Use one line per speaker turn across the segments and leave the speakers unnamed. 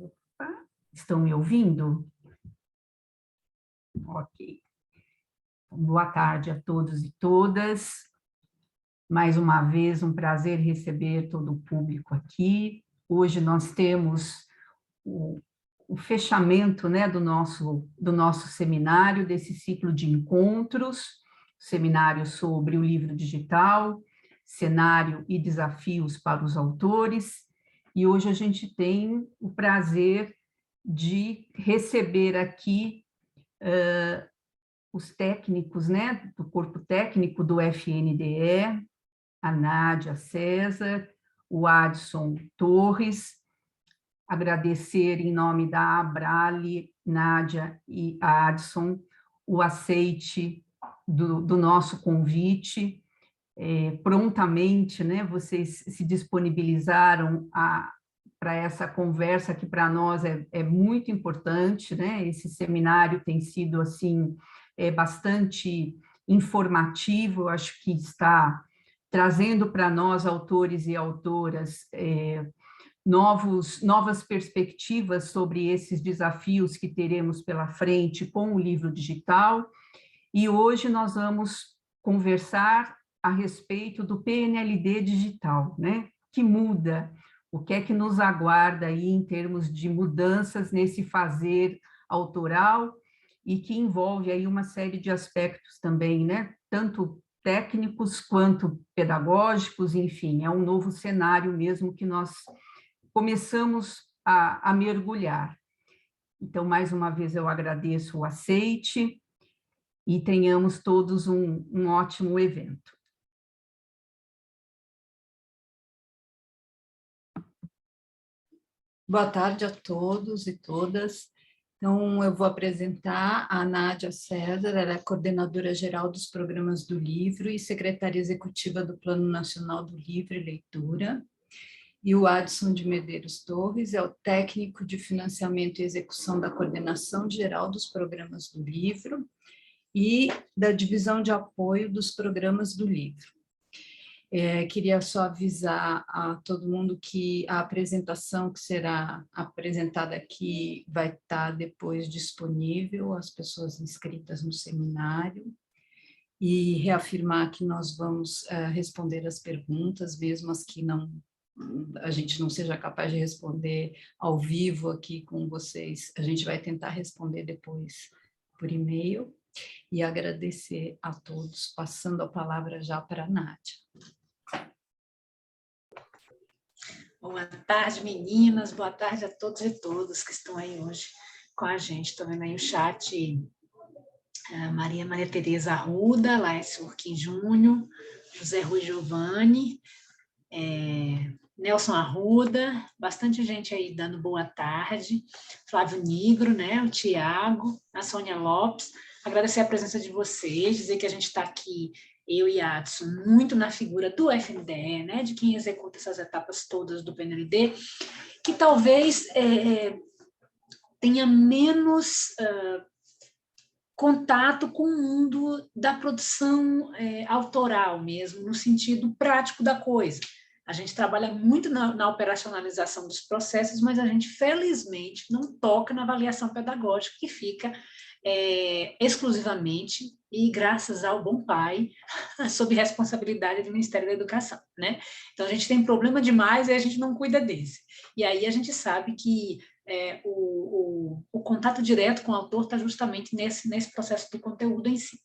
Opa, estão me ouvindo? Ok. Boa tarde a todos e todas. Mais uma vez, um prazer receber todo o público aqui. Hoje nós temos o fechamento, né, do nosso seminário, desse ciclo de encontros, seminário sobre o livro digital, cenário e desafios para os autores. E hoje a gente tem o prazer de receber aqui os técnicos, né, do corpo técnico do FNDE, a Nádia César, o Adson Torres, agradecer em nome da Abrali, Nádia e Adson, o aceite do nosso convite. Prontamente, né, vocês se disponibilizaram para essa conversa que para nós é muito importante, né? Esse seminário tem sido assim bastante informativo, eu acho que está trazendo para nós, autores e autoras, novas perspectivas sobre esses desafios que teremos pela frente com o livro digital. E hoje nós vamos conversar a respeito do PNLD digital, né? Que muda, o que é que nos aguarda aí em termos de mudanças nesse fazer autoral e que envolve aí uma série de aspectos também, né? Tanto técnicos quanto pedagógicos, enfim, é um novo cenário mesmo que nós começamos a mergulhar. Então, mais uma vez, eu agradeço o aceite e tenhamos todos um ótimo evento.
Boa tarde a todos e todas. Então, eu vou apresentar a Nádia César, ela é coordenadora geral dos programas do livro e secretária executiva do Plano Nacional do Livro e Leitura. E o Adson de Medeiros Torres é o técnico de financiamento e execução da coordenação geral dos programas do livro e da divisão de apoio dos programas do livro. Queria só avisar a todo mundo que a apresentação que será apresentada aqui vai estar depois disponível às pessoas inscritas no seminário e reafirmar que nós vamos responder as perguntas, mesmo as que a gente não seja capaz de responder ao vivo aqui com vocês, a gente vai tentar responder depois por e-mail e agradecer a todos, passando a palavra já para a Nádia.
Boa tarde, meninas, boa tarde a todos e todas que estão aí hoje com a gente. Estou vendo aí o chat, Maria Tereza Arruda, Laércio Urquim Júnior, José Rui Giovanni, Nelson Arruda, bastante gente aí dando boa tarde, Flávio Nigro, né, o Tiago, a Sônia Lopes, agradecer a presença de vocês, dizer que a gente está aqui, eu e a Adson, muito na figura do FNDE, né, de quem executa essas etapas todas do PNLD, que talvez tenha menos contato com o mundo da produção autoral mesmo, no sentido prático da coisa. A gente trabalha muito na operacionalização dos processos, mas a gente, felizmente, não toca na avaliação pedagógica, que fica exclusivamente, e graças ao bom pai, sob responsabilidade do Ministério da Educação, né? Então, a gente tem problema demais e a gente não cuida desse. E aí a gente sabe que o contato direto com o autor está justamente nesse processo do conteúdo em si.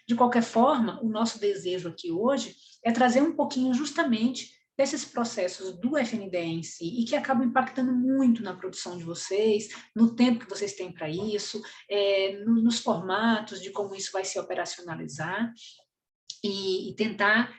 De qualquer forma, o nosso desejo aqui hoje é trazer um pouquinho justamente desses processos do FNDE em si, e que acabam impactando muito na produção de vocês, no tempo que vocês têm para isso, nos formatos de como isso vai se operacionalizar, e tentar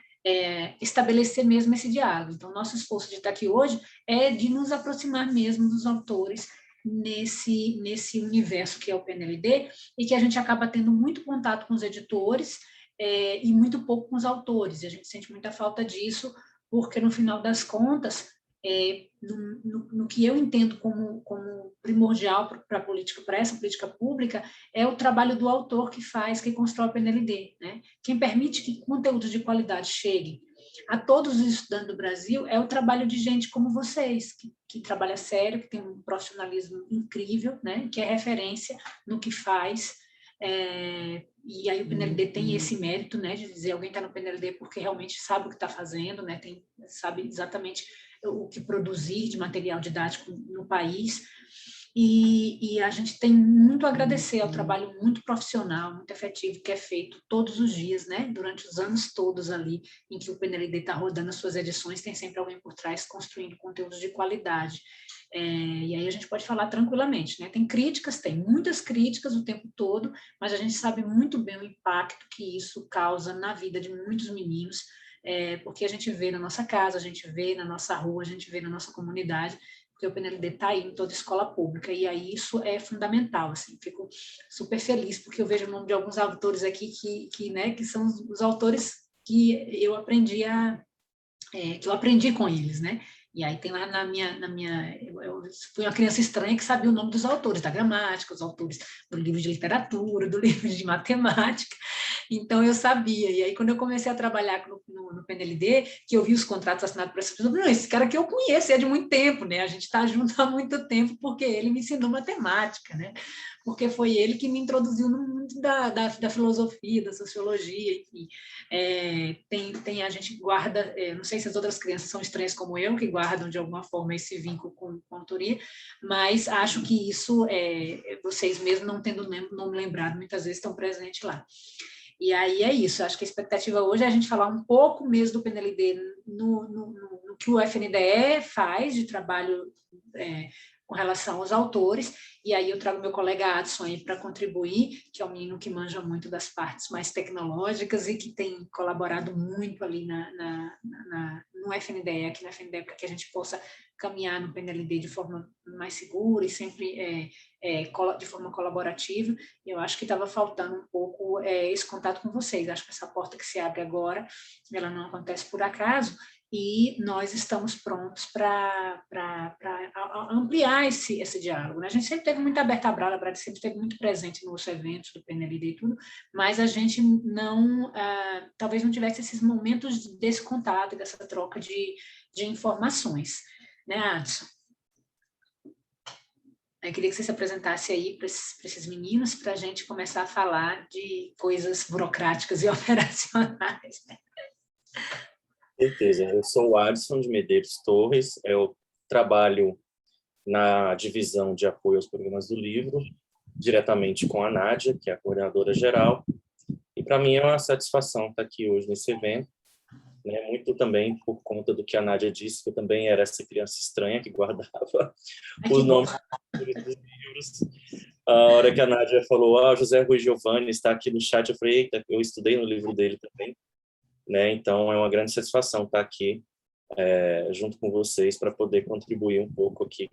estabelecer mesmo esse diálogo. Então, nosso esforço de estar aqui hoje é de nos aproximar mesmo dos autores nesse universo que é o PNLD, e que a gente acaba tendo muito contato com os editores e muito pouco com os autores, e a gente sente muita falta disso, porque, no final das contas, no que eu entendo como primordial para essa política pública, é o trabalho do autor que constrói o PNLD, né? Quem permite que conteúdos de qualidade cheguem a todos os estudantes do Brasil é o trabalho de gente como vocês, que trabalha sério, que tem um profissionalismo incrível, né? Que é referência no que faz. E aí o PNLD tem esse mérito, né, de dizer alguém está no PNLD porque realmente sabe o que está fazendo, né, sabe exatamente o que produzir de material didático no país. E a gente tem muito a agradecer ao trabalho muito profissional, muito efetivo que é feito todos os dias, né? Durante os anos todos ali em que o PNLD está rodando as suas edições, tem sempre alguém por trás construindo conteúdos de qualidade. E aí a gente pode falar tranquilamente, né? Tem críticas, tem muitas críticas o tempo todo, mas a gente sabe muito bem o impacto que isso causa na vida de muitos meninos, porque a gente vê na nossa casa, a gente vê na nossa rua, a gente vê na nossa comunidade, porque o PNLD está aí em toda escola pública, e aí isso é fundamental, assim, fico super feliz, porque eu vejo o nome de alguns autores aqui que são os autores que eu aprendi com eles, né? E aí tem lá eu fui uma criança estranha que sabia o nome dos autores da gramática, os autores do livro de literatura, do livro de matemática, então eu sabia. E aí quando eu comecei a trabalhar no PNLD, que eu vi os contratos assinados por essa pessoa, não, esse cara que eu conheço é de muito tempo, né? A gente está junto há muito tempo porque ele me ensinou matemática, né? Porque foi ele que me introduziu no mundo da filosofia, da sociologia, enfim. A gente guarda, não sei se as outras crianças são estranhas como eu, que guardam de alguma forma esse vínculo com a autoria, mas acho que isso, vocês mesmo não tendo não lembrado, muitas vezes estão presentes lá. E aí é isso, acho que a expectativa hoje é a gente falar um pouco mesmo do PNLD no que o FNDE faz de trabalho com relação aos autores, e aí eu trago meu colega Adson aí para contribuir, que é um menino que manja muito das partes mais tecnológicas e que tem colaborado muito ali no FNDE, aqui no FNDE, para que a gente possa caminhar no PNLD de forma mais segura e sempre de forma colaborativa. Eu acho que estava faltando um pouco esse contato com vocês. Acho que essa porta que se abre agora, ela não acontece por acaso, e nós estamos prontos para ampliar esse diálogo, né? A gente sempre teve muito aberta a Brada sempre esteve muito presente nos eventos do PNLD e tudo, mas a gente talvez não tivesse esses momentos desse contato, dessa troca de informações, né, Adson? Eu queria que você se apresentasse aí para esses meninos, para a gente começar a falar de coisas burocráticas e operacionais, né?
Certeza. Eu sou o Adson de Medeiros Torres, eu trabalho na divisão de apoio aos programas do livro, diretamente com a Nádia, que é a coordenadora geral, e para mim é uma satisfação estar aqui hoje nesse evento, né? Muito também por conta do que a Nádia disse, que eu também era essa criança estranha que guardava os nomes dos livros. A hora que a Nádia falou, José Rui Giovanni está aqui no chat, eu falei, eita, eu estudei no livro dele também, né? Então é uma grande satisfação estar aqui junto com vocês para poder contribuir um pouco aqui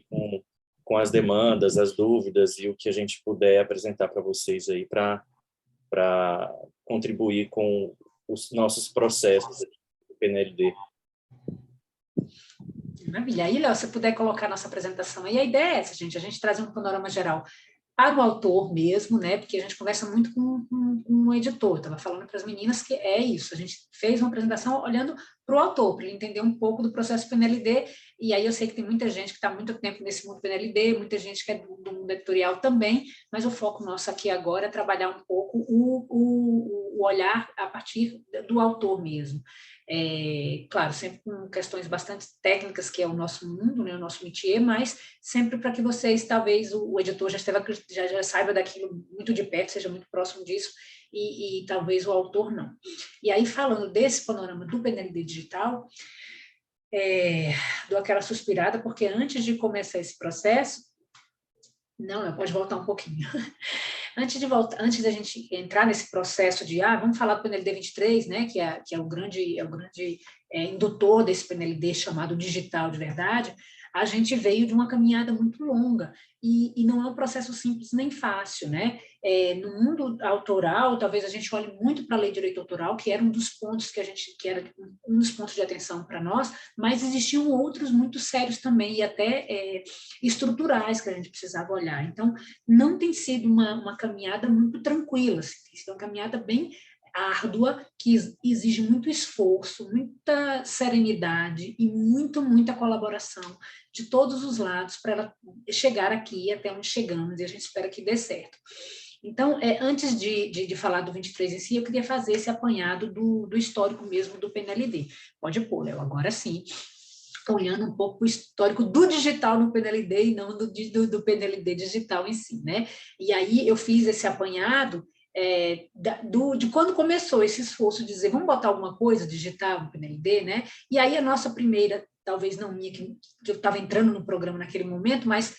com as demandas, as dúvidas e o que a gente puder apresentar para vocês aí para contribuir com os nossos processos do PNLD.
Maravilha. Aí, Léo, se puder colocar a nossa apresentação aí, a ideia é essa, gente, a gente traz um panorama geral para o autor mesmo, né? Porque a gente conversa muito com o editor. Estava falando para as meninas que é isso. A gente fez uma apresentação olhando para o autor, para ele entender um pouco do processo PNLD. E aí eu sei que tem muita gente que está há muito tempo nesse mundo PNLD, muita gente que é do mundo editorial também, mas o foco nosso aqui agora é trabalhar um pouco o olhar a partir do autor mesmo. Claro, sempre com questões bastante técnicas, que é o nosso mundo, né, o nosso métier, mas sempre para que vocês, talvez, o editor já saiba daquilo muito de perto, seja muito próximo disso, e talvez o autor não. E aí, falando desse panorama do PNLD digital, dou aquela suspirada, porque antes de começar esse processo, não, pode voltar um pouquinho. Antes da gente entrar nesse processo de, vamos falar do PNLD 23, né, que é o grande indutor desse PNLD chamado digital de verdade, a gente veio de uma caminhada muito longa e não é um processo simples nem fácil, né? No mundo autoral, talvez a gente olhe muito para a lei de direito autoral, que era um dos pontos que era um dos pontos de atenção para nós, mas existiam outros muito sérios também e até estruturais que a gente precisava olhar. Então, não tem sido uma caminhada muito tranquila, assim, tem sido uma caminhada bem árdua, que exige muito esforço, muita serenidade e muita colaboração de todos os lados para ela chegar aqui até onde chegamos, e a gente espera que dê certo. Então, antes de falar do 23 em si, eu queria fazer esse apanhado do histórico mesmo do PNLD. Pode pôr, Léo, agora sim, olhando um pouco o histórico do digital no PNLD e não do PNLD digital em si, né? E aí eu fiz esse apanhado de quando começou esse esforço de dizer, vamos botar alguma coisa digital no PNLD, né? E aí a nossa primeira, talvez não minha, que eu estava entrando no programa naquele momento, mas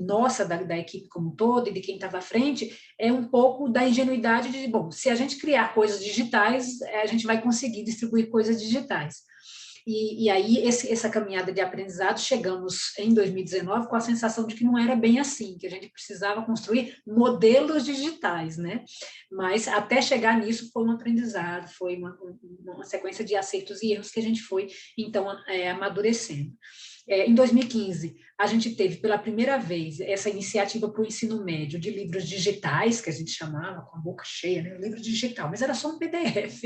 nossa, da equipe como toda e de quem estava à frente, é um pouco da ingenuidade de, bom, se a gente criar coisas digitais, a gente vai conseguir distribuir coisas digitais. E aí, essa caminhada de aprendizado, chegamos em 2019 com a sensação de que não era bem assim, que a gente precisava construir modelos digitais, né? Mas até chegar nisso foi um aprendizado, foi uma sequência de acertos e erros que a gente foi, então, amadurecendo. Em 2015, a gente teve pela primeira vez essa iniciativa para o ensino médio de livros digitais, que a gente chamava, com a boca cheia, né? Livro digital, mas era só um PDF,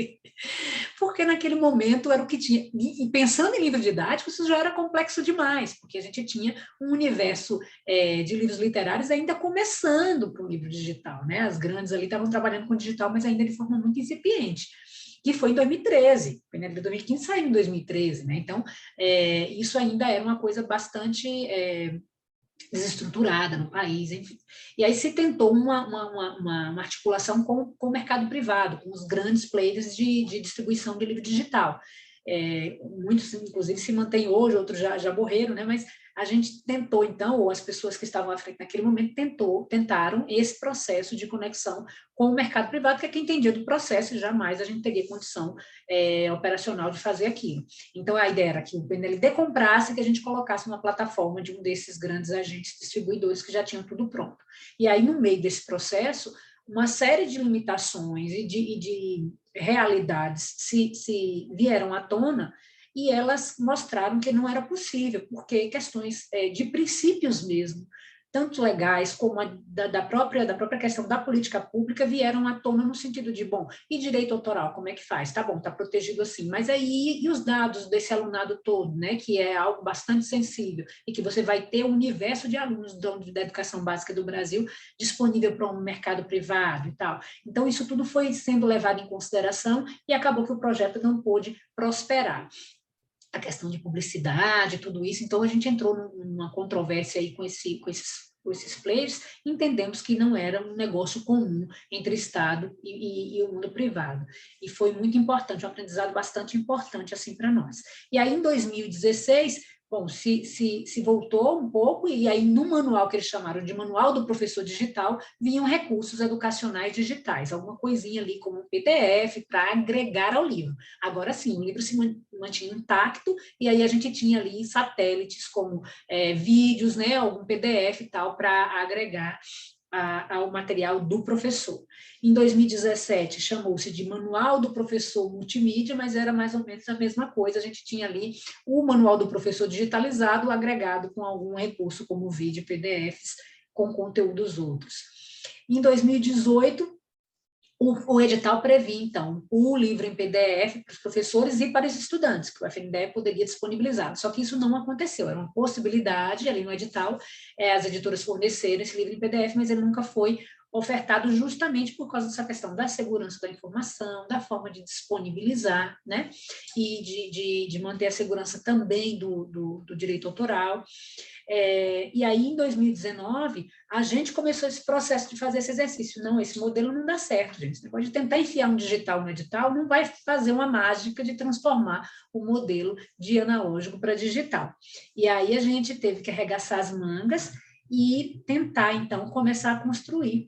porque naquele momento era o que tinha. E pensando em livro didático, isso já era complexo demais, porque a gente tinha um universo de livros literários ainda começando para o livro digital, né? As grandes ali estavam trabalhando com digital, mas ainda de forma muito incipiente, que foi em 2013, o PNLD 2015 saiu em 2013, né? Então, isso ainda era uma coisa bastante desestruturada no país, enfim. E aí se tentou uma articulação com o mercado privado, com os grandes players de distribuição de livro digital. Muitos, inclusive, se mantêm hoje, outros já morreram, né? Mas a gente tentou, então, ou as pessoas que estavam à frente naquele momento tentaram esse processo de conexão com o mercado privado, que é quem entendia do processo, e jamais a gente teria condição operacional de fazer aquilo. Então, a ideia era que o PNLD comprasse e que a gente colocasse uma plataforma de um desses grandes agentes distribuidores que já tinham tudo pronto. E aí, no meio desse processo, uma série de limitações e de realidades se vieram à tona, e elas mostraram que não era possível, porque questões de princípios mesmo, tanto legais como da própria questão da política pública, vieram à tona no sentido de, bom, e direito autoral, como é que faz? Tá bom, tá protegido assim, mas aí, e os dados desse alunado todo, né, que é algo bastante sensível, e que você vai ter um universo de alunos da educação básica do Brasil disponível para um mercado privado e tal. Então, isso tudo foi sendo levado em consideração e acabou que o projeto não pôde prosperar. A questão de publicidade, tudo isso, então a gente entrou numa controvérsia aí com esses players, entendemos que não era um negócio comum entre Estado e o mundo privado, e foi muito importante, um aprendizado bastante importante assim para nós. E aí em 2016, bom, se voltou um pouco, e aí no manual que eles chamaram de Manual do Professor Digital, vinham recursos educacionais digitais, alguma coisinha ali como um PDF para agregar ao livro. Agora sim, o livro se mantinha intacto, e aí a gente tinha ali satélites como vídeos, né, algum PDF e tal, para agregar ao material do professor. Em 2017, chamou-se de Manual do Professor Multimídia, mas era mais ou menos a mesma coisa, a gente tinha ali o Manual do Professor digitalizado, agregado com algum recurso, como vídeo, PDFs, com conteúdos outros. Em 2018, o edital previa, então, o livro em PDF para os professores e para os estudantes, que o FNDE poderia disponibilizar. Só que isso não aconteceu, era uma possibilidade ali no edital, as editoras forneceram esse livro em PDF, mas ele nunca foi ofertado justamente por causa dessa questão da segurança da informação, da forma de disponibilizar, né? E de manter a segurança também do direito autoral. E aí, em 2019, a gente começou esse processo de fazer esse exercício. Não, esse modelo não dá certo, gente. Você pode tentar enfiar um digital no edital, não vai fazer uma mágica de transformar o modelo de analógico para digital. E aí a gente teve que arregaçar as mangas e tentar, então, começar a construir,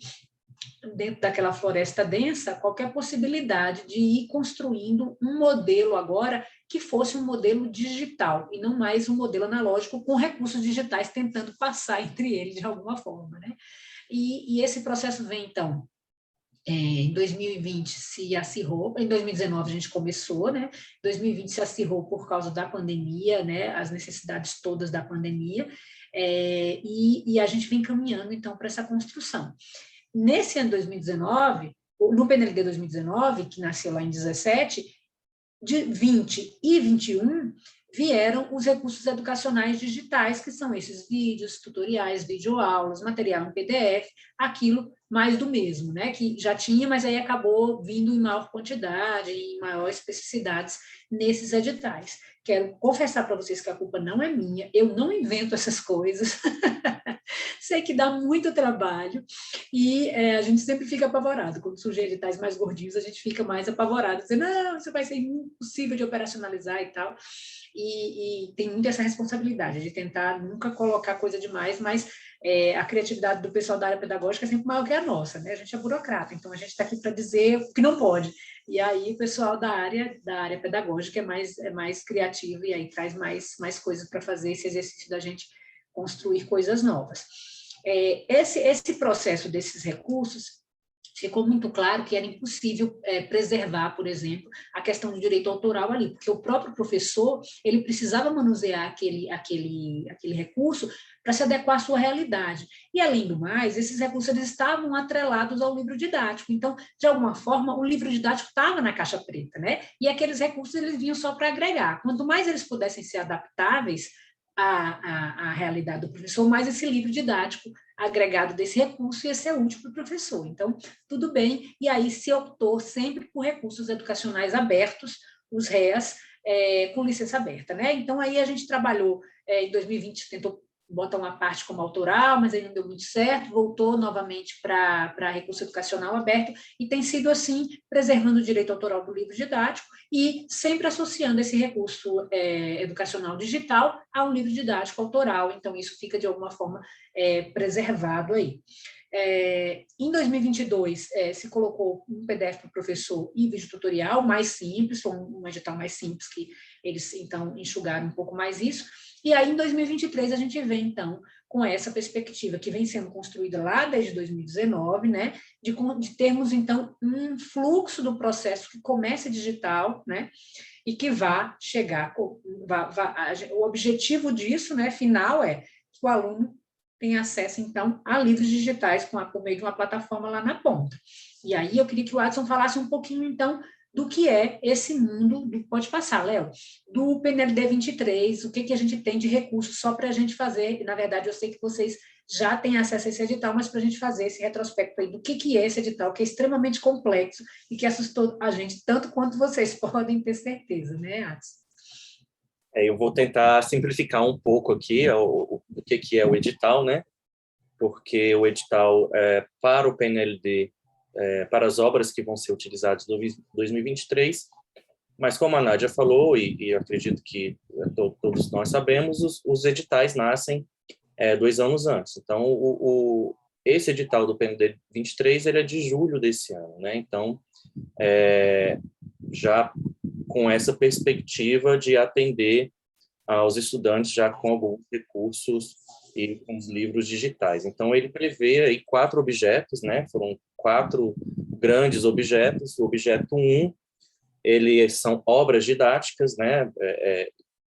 dentro daquela floresta densa, qualquer possibilidade de ir construindo um modelo agora que fosse um modelo digital e não mais um modelo analógico com recursos digitais tentando passar entre eles de alguma forma, né? E esse processo vem, então, em 2020 se acirrou, em 2019 a gente começou, né? 2020 se acirrou por causa da pandemia, né? As necessidades todas da pandemia, e a gente vem caminhando, então, para essa construção. Nesse ano 2019, no PNLD 2019, que nasceu lá em 17, de 20 e 21, vieram os recursos educacionais digitais, que são esses vídeos, tutoriais, videoaulas, material em PDF, aquilo mais do mesmo, né? Que já tinha, mas aí acabou vindo em maior quantidade, em maior especificidades nesses editais. Quero confessar para vocês que a culpa não é minha, eu não invento essas coisas. Sei que dá muito trabalho e a gente sempre fica apavorado. Quando surgem editais mais gordinhos, a gente fica mais apavorado, dizendo, não, isso vai ser impossível de operacionalizar e tal. E tem muito essa responsabilidade de tentar nunca colocar coisa demais, mas a criatividade do pessoal da área pedagógica é sempre maior que a nossa, né? A gente é burocrata, então a gente está aqui para dizer o que não pode. E aí o pessoal da área pedagógica é mais criativo e aí traz mais coisas para fazer esse exercício da gente construir coisas novas. Esse processo desses recursos ficou muito claro que era impossível preservar, por exemplo, a questão do direito autoral ali, porque o próprio professor ele precisava manusear aquele recurso para se adequar à sua realidade. E, além do mais, esses recursos eles estavam atrelados ao livro didático. Então, de alguma forma, o livro didático estava na caixa preta, né? E aqueles recursos eles vinham só para agregar. Quanto mais eles pudessem ser adaptáveis à realidade do professor, mais esse livro didático agregado desse recurso ia ser útil para o professor. Então, tudo bem, e aí se optou sempre por recursos educacionais abertos, os REAs, com licença aberta, né? Então, aí a gente trabalhou, em 2020, tentou botar uma parte como autoral, mas aí não deu muito certo, voltou novamente para recurso educacional aberto, e tem sido assim, preservando o direito autoral do livro didático e sempre associando esse recurso educacional digital ao livro didático autoral, então isso fica de alguma forma preservado aí. Em 2022, se colocou um PDF para o professor e vídeo tutorial mais simples, um edital mais simples, que eles, então, enxugaram um pouco mais isso. E aí, em 2023, a gente vem, então, com essa perspectiva que vem sendo construída lá desde 2019, né, de termos, então, um fluxo do processo que comece digital, né, e que vá chegar, o objetivo disso, né, final é que o aluno tem acesso, então, a livros digitais por meio de uma plataforma lá na ponta. E aí eu queria que o Adson falasse um pouquinho, então, do que é esse mundo, pode passar, Léo, do PNLD 23, o que a gente tem de recursos só para a gente fazer, na verdade eu sei que vocês já têm acesso a esse edital, mas para a gente fazer esse retrospecto aí do que é esse edital, que é extremamente complexo e que assustou a gente tanto quanto vocês podem ter certeza, né, Adson?
Eu vou tentar simplificar um pouco aqui o que é o edital, né? Porque o edital para o PNLD, para as obras que vão ser utilizadas em 2023, mas como a Nádia falou, e eu acredito que todos nós sabemos, os editais nascem 2 anos antes. Então, esse edital do PNLD 23 ele é de julho desse ano, né? Então, já com essa perspectiva de atender aos estudantes já com alguns recursos e com os livros digitais. Então, ele prevê aí 4 objetos, né? Foram 4 grandes objetos. O objeto 1, eles são obras didáticas, né?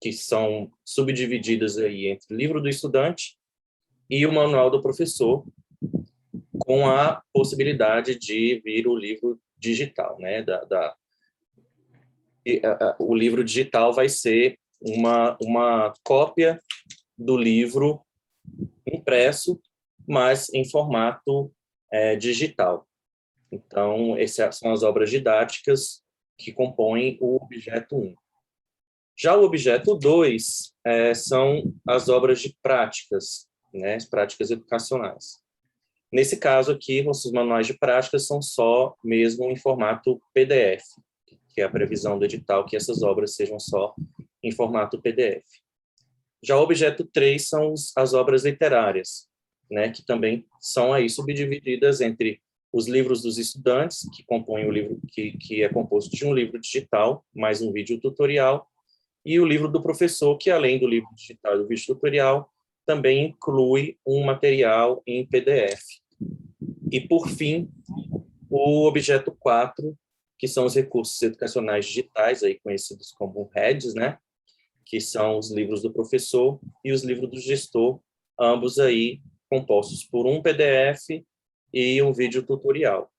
Que são subdivididas aí entre o livro do estudante e o manual do professor, com a possibilidade de vir o livro digital, né? O livro digital vai ser uma cópia do livro impresso, mas em formato digital. Então, essas são as obras didáticas que compõem o objeto 1. Já o objeto 2 são as obras de práticas, né, as práticas educacionais. Nesse caso aqui, nossos manuais de práticas são só mesmo em formato PDF, que é a previsão do edital que essas obras sejam só em formato PDF. Já o objeto 3 são as obras literárias, né, que também são aí subdivididas entre os livros dos estudantes, que compõem o livro, que é composto de um livro digital, mais um vídeo tutorial, e o livro do professor, que além do livro digital e do vídeo tutorial, também inclui um material em PDF. E, por fim, o objeto 4, que são os recursos educacionais digitais, aí conhecidos como REDs, né? Que são os livros do professor e os livros do gestor, ambos aí compostos por um PDF e um vídeo tutorial.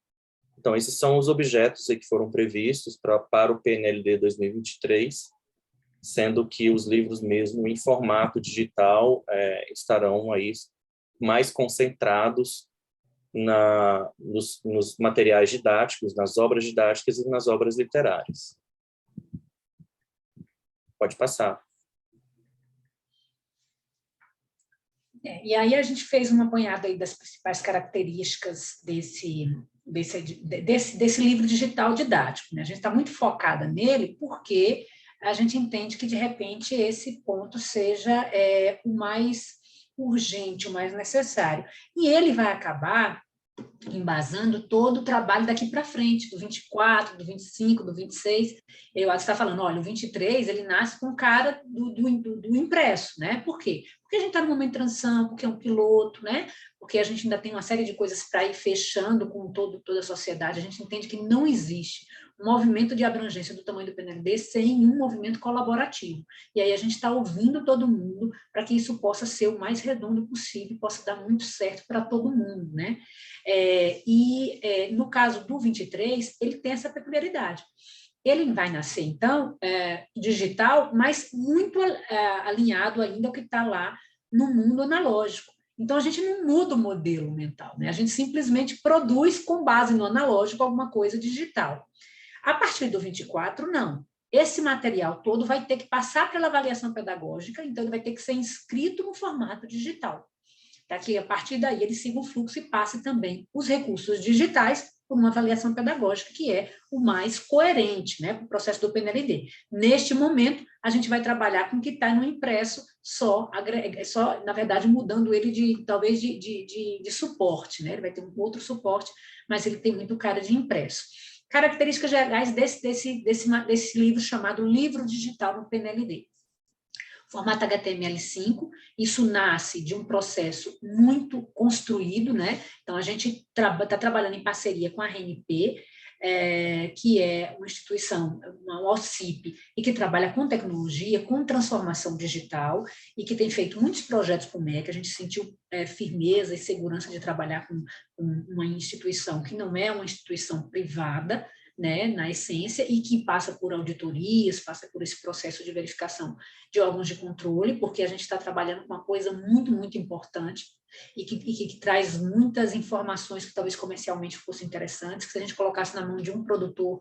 Então, esses são os objetos aí que foram previstos para o PNLD 2023, sendo que os livros mesmo em formato digital estarão aí mais concentrados nos materiais didáticos, nas obras didáticas e nas obras literárias. Pode passar.
E aí a gente fez uma apanhada aí das principais características desse livro digital didático, né? A gente está muito focada nele porque a gente entende que, de repente, esse ponto seja o mais urgente, o mais necessário. E ele vai acabar embasando todo o trabalho daqui para frente, do 24, do 25, do 26. Eu acho que está falando, olha, o 23, ele nasce com cara do impresso, né? Por quê? Porque a gente está no momento de transição, porque é um piloto, né? Porque a gente ainda tem uma série de coisas para ir fechando com toda a sociedade. A gente entende que não existe um movimento de abrangência do tamanho do PNLD sem um movimento colaborativo. E aí a gente está ouvindo todo mundo para que isso possa ser o mais redondo possível, possa dar muito certo para todo mundo, né? No caso do 23, ele tem essa peculiaridade. Ele vai nascer, então, digital, mas muito alinhado ainda ao que está lá no mundo analógico. Então, a gente não muda o modelo mental, né? A gente simplesmente produz, com base no analógico, alguma coisa digital. A partir do 24, não. Esse material todo vai ter que passar pela avaliação pedagógica, então ele vai ter que ser inscrito no formato digital, para que, a partir daí, ele siga o fluxo e passe também os recursos digitais por uma avaliação pedagógica, que é o mais coerente, né, para o processo do PNLD. Neste momento, a gente vai trabalhar com o que está no impresso, só, na verdade, mudando ele talvez de suporte, né? Ele vai ter um outro suporte, mas ele tem muito cara de impresso. Características gerais desse livro chamado Livro Digital no PNLD. Formato HTML5, isso nasce de um processo muito construído, né? Então, a gente está trabalhando em parceria com a RNP, que é uma instituição, uma OCIP, e que trabalha com tecnologia, com transformação digital, e que tem feito muitos projetos com o MEC. A gente sentiu firmeza e segurança de trabalhar com uma instituição que não é uma instituição privada, né, na essência, e que passa por auditorias, passa por esse processo de verificação de órgãos de controle, porque a gente está trabalhando com uma coisa muito, muito importante e que traz muitas informações que talvez comercialmente fossem interessantes, que se a gente colocasse na mão de um produtor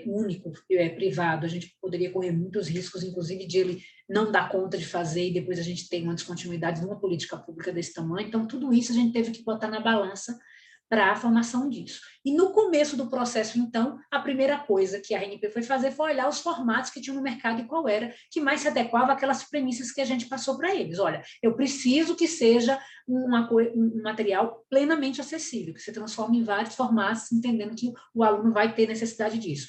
único, privado, a gente poderia correr muitos riscos, inclusive de ele não dar conta de fazer e depois a gente ter uma descontinuidade de uma política pública desse tamanho. Então, tudo isso a gente teve que botar na balança para a formação disso. E no começo do processo, então, a primeira coisa que a RNP foi fazer foi olhar os formatos que tinham no mercado e qual era que mais se adequava àquelas premissas que a gente passou para eles. Olha, eu preciso que seja um material plenamente acessível, que se transforme em vários formatos, entendendo que o aluno vai ter necessidade disso.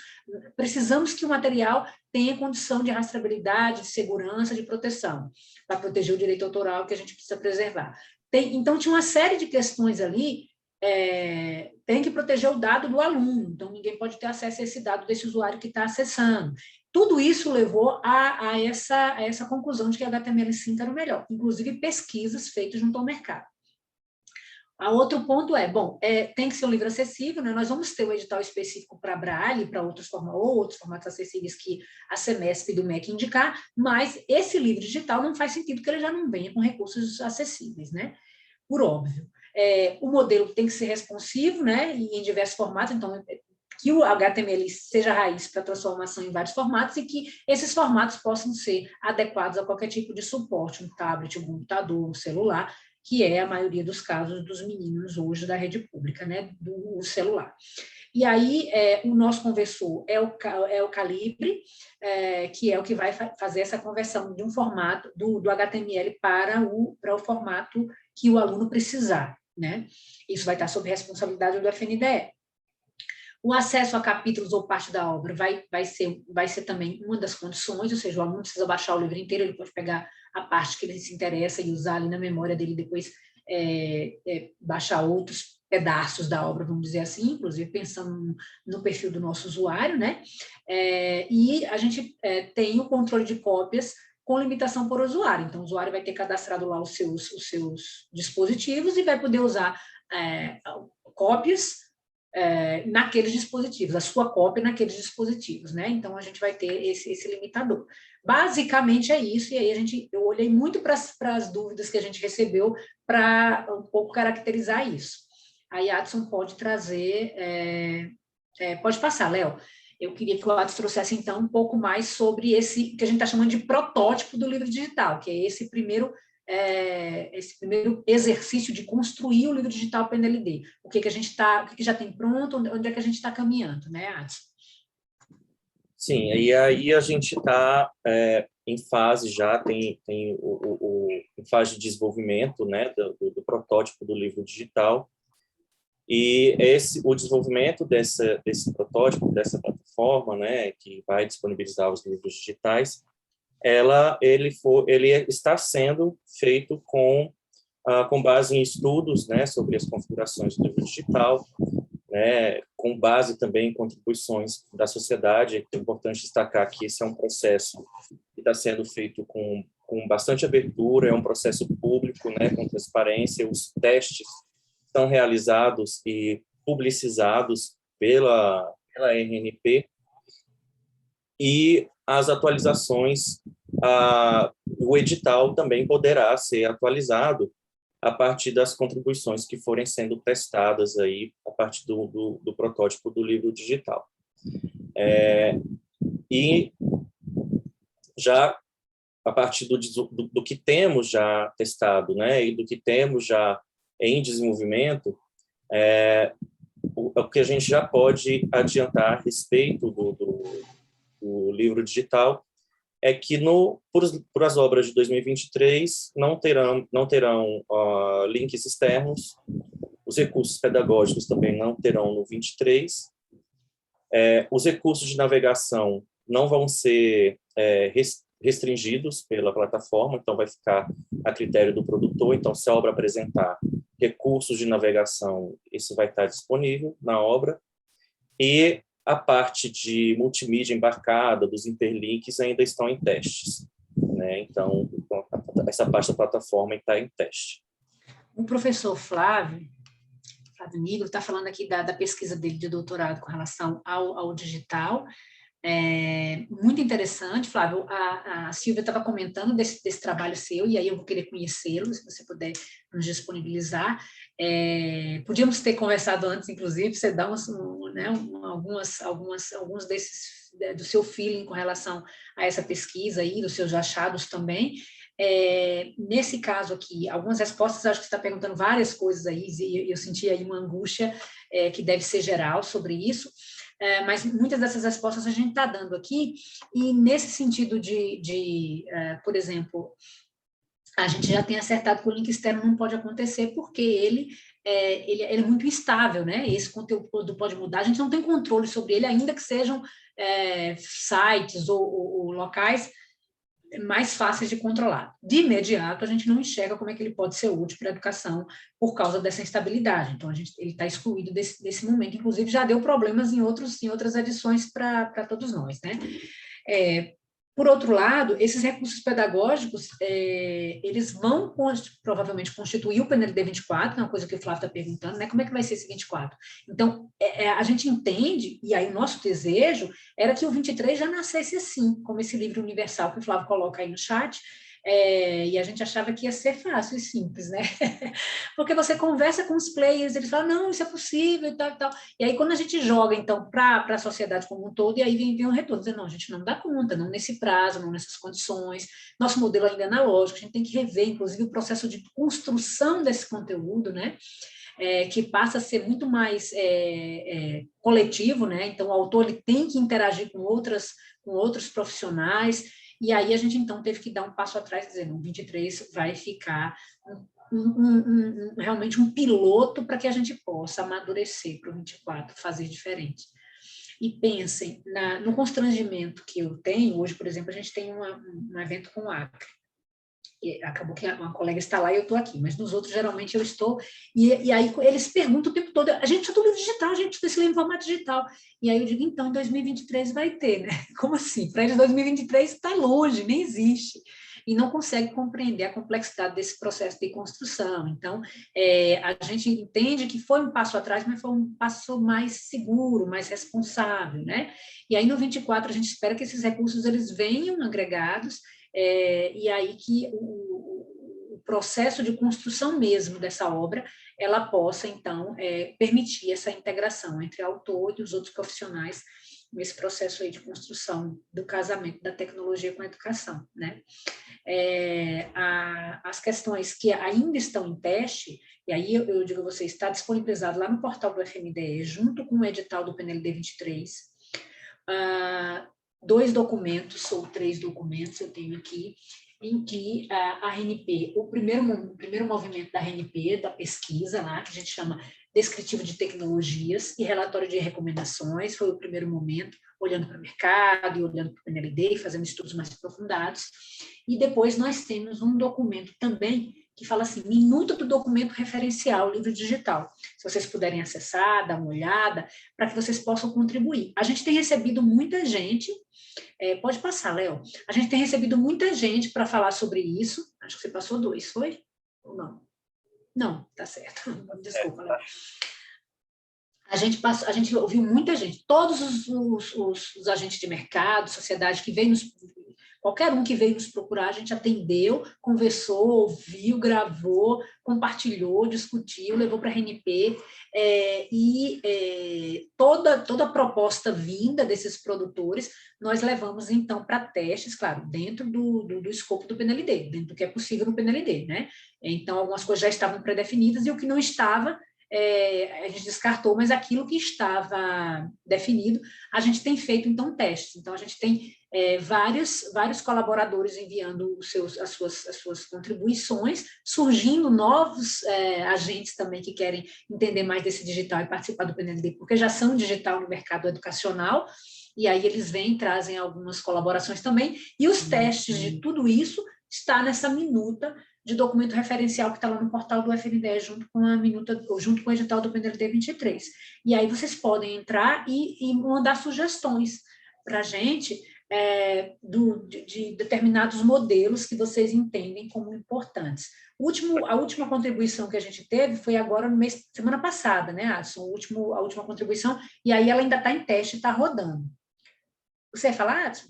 Precisamos que o material tenha condição de rastreabilidade, de segurança, de proteção, para proteger o direito autoral que a gente precisa preservar. Então, tinha uma série de questões ali. Tem que proteger o dado do aluno, então ninguém pode ter acesso a esse dado desse usuário que está acessando. Tudo isso levou a essa conclusão de que a HTML5 era o melhor, inclusive pesquisas feitas junto ao mercado. Outro ponto tem que ser um livro acessível, né? Nós vamos ter um edital específico para Braille, para outros formatos acessíveis que a Semesp do MEC indicar, mas esse livro digital não faz sentido que ele já não venha com recursos acessíveis, né? Por óbvio. O modelo tem que ser responsivo, né, em diversos formatos, então que o HTML seja raiz para transformação em vários formatos e que esses formatos possam ser adequados a qualquer tipo de suporte, um tablet, um computador, um celular, que é a maioria dos casos dos meninos hoje da rede pública, né, do celular. E aí, o nosso conversor é o Calibre, que é o que vai fazer essa conversão de um formato do HTML para o formato que o aluno precisar, né? Isso vai estar sob responsabilidade do FNDE. O acesso a capítulos ou parte da obra vai ser também uma das condições, ou seja, o aluno precisa baixar o livro inteiro, ele pode pegar a parte que ele se interessa e usar ali na memória dele, depois baixar outros pedaços da obra, vamos dizer assim, inclusive pensando no perfil do nosso usuário, né? E a gente tem o controle de cópias com limitação por usuário. Então, o usuário vai ter cadastrado lá os seus dispositivos e vai poder usar cópias naqueles dispositivos, a sua cópia naqueles dispositivos, né? Então, a gente vai ter esse limitador. Basicamente é isso, e aí eu olhei muito para as dúvidas que a gente recebeu para um pouco caracterizar isso. Aí a Adson pode trazer, pode passar, Léo. Eu queria que o Adson trouxesse, então, um pouco mais sobre esse que a gente está chamando de protótipo do livro digital, que é esse primeiro exercício de construir o livro digital PNLD. O que a gente está, o que já tem pronto, onde é que a gente está caminhando, né, Adson?
Sim, e aí a gente está em fase já, em fase de desenvolvimento, né, do protótipo do livro digital, e o desenvolvimento desse protótipo, dessa plataforma, né, que vai disponibilizar os livros digitais, ele está sendo feito com base em estudos, né, sobre as configurações do livro digital, né, com base também em contribuições da sociedade. É importante destacar que esse é um processo que está sendo feito com bastante abertura, é um processo público, né, com transparência. Os testes são realizados e publicizados pela RNP, e as atualizações, o edital também poderá ser atualizado a partir das contribuições que forem sendo testadas aí a partir do protótipo do livro digital. E já a partir do que temos já testado, né, e do que temos já em desenvolvimento, o que a gente já pode adiantar a respeito do livro digital é que por as obras de 2023 não terão links externos, os recursos pedagógicos também não terão no 23, os recursos de navegação não vão ser restringidos pela plataforma, então vai ficar a critério do produtor. Então, se a obra apresentar recursos de navegação, isso vai estar disponível na obra, e a parte de multimídia embarcada, dos hiperlinks, ainda estão em testes, né? Então, essa parte da plataforma está em teste.
O professor Flávio Nigro está falando aqui da pesquisa dele de doutorado com relação ao digital. Muito interessante, Flávio. A Silvia estava comentando desse trabalho seu, e aí eu vou querer conhecê-lo, se você puder nos disponibilizar. Podíamos ter conversado antes, inclusive, você dá alguns desses do seu feeling com relação a essa pesquisa aí, dos seus achados também. Nesse caso aqui, algumas respostas, acho que você está perguntando várias coisas aí, e eu senti aí uma angústia que deve ser geral sobre isso. Mas muitas dessas respostas a gente está dando aqui, e nesse sentido por exemplo, a gente já tem acertado que o link externo não pode acontecer, porque ele é muito instável, né? Esse conteúdo pode mudar, a gente não tem controle sobre ele, ainda que sejam sites ou locais mais fáceis de controlar. De imediato, a gente não enxerga como é que ele pode ser útil para a educação por causa dessa instabilidade. Então, ele está excluído desse momento. Inclusive, já deu problemas em outras edições para todos nós, né? Por outro lado, esses recursos pedagógicos, eles vão provavelmente constituir o PNLD 24, que é uma coisa que o Flávio está perguntando, né? Como é que vai ser esse 24? Então, a gente entende, e aí o nosso desejo era que o 23 já nascesse assim, como esse livro universal que o Flávio coloca aí no chat, e a gente achava que ia ser fácil e simples, né? Porque você conversa com os players, eles falam, não, isso é possível e tal, e tal. E aí, quando a gente joga, então, para a sociedade como um todo, e aí vem um retorno, dizendo, não, a gente não dá conta, não nesse prazo, não nessas condições, nosso modelo ainda é analógico, a gente tem que rever, inclusive, o processo de construção desse conteúdo, né? Que passa a ser muito mais coletivo, né? Então, o autor ele tem que interagir com outros profissionais. E aí a gente, então, teve que dar um passo atrás, dizendo, o 23 vai ficar realmente um piloto para que a gente possa amadurecer para o 24, fazer diferente. E pensem no constrangimento que eu tenho. Hoje, por exemplo, a gente tem um evento com o Acre. E acabou que uma colega está lá e eu estou aqui, mas nos outros, geralmente, eu estou, e aí eles perguntam o tempo todo, a gente precisa do livro digital, a gente precisa desse livro em formato digital, e aí eu digo, então, em 2023 vai ter, né? Como assim? Para eles, 2023 está longe, nem existe. e não consegue compreender a complexidade desse processo de construção. Então, a gente entende que foi um passo atrás, mas foi um passo mais seguro, mais responsável, né? E aí, no 24, a gente espera que esses recursos eles venham agregados, e aí que o processo de construção mesmo dessa obra, ela possa, então, permitir essa integração entre o autor e os outros profissionais nesse processo aí de construção do casamento da tecnologia com a educação, né? As questões que ainda estão em teste, e aí eu digo a vocês, está disponibilizado lá no portal do FMDE, junto com o edital do PNLD 23, 2 documentos, ou 3 documentos eu tenho aqui, em que a RNP, o primeiro movimento da RNP, da pesquisa lá, que a gente chama descritivo de tecnologias e relatório de recomendações, foi o primeiro momento, olhando para o mercado e olhando para o PNLD, fazendo estudos mais aprofundados. E depois nós temos um documento também que fala assim, minuta do documento referencial, livro digital. Se vocês puderem acessar, dar uma olhada, para que vocês possam contribuir. A gente tem recebido muita gente, pode passar, Léo, a gente tem recebido muita gente para falar sobre isso, acho que você passou 2, foi? Ou não? Não, tá certo, desculpa, Léo. A gente ouviu muita gente, todos os agentes de mercado, sociedade que veio qualquer um que veio nos procurar, a gente atendeu, conversou, ouviu, gravou, compartilhou, discutiu, levou para a RNP, toda a proposta vinda desses produtores, nós levamos, então, para testes, claro, dentro do escopo do PNLD, dentro do que é possível no PNLD, né? Então, algumas coisas já estavam pré-definidas e o que não estava, a gente descartou, mas aquilo que estava definido, a gente tem feito, então, testes. Então, a gente tem vários colaboradores enviando as suas contribuições, surgindo novos agentes também que querem entender mais desse digital e participar do PNLD, porque já são digital no mercado educacional, e aí eles vêm, trazem algumas colaborações também, e os testes de tudo isso está nessa minuta de documento referencial que está lá no portal do FNDE, junto com o edital do PNLD 23. E aí vocês podem entrar e mandar sugestões para a gente de determinados modelos que vocês entendem como importantes. A última contribuição que a gente teve foi agora semana passada, né, Adson? A última contribuição, e aí ela ainda está em teste, está rodando. Você ia falar, Adson?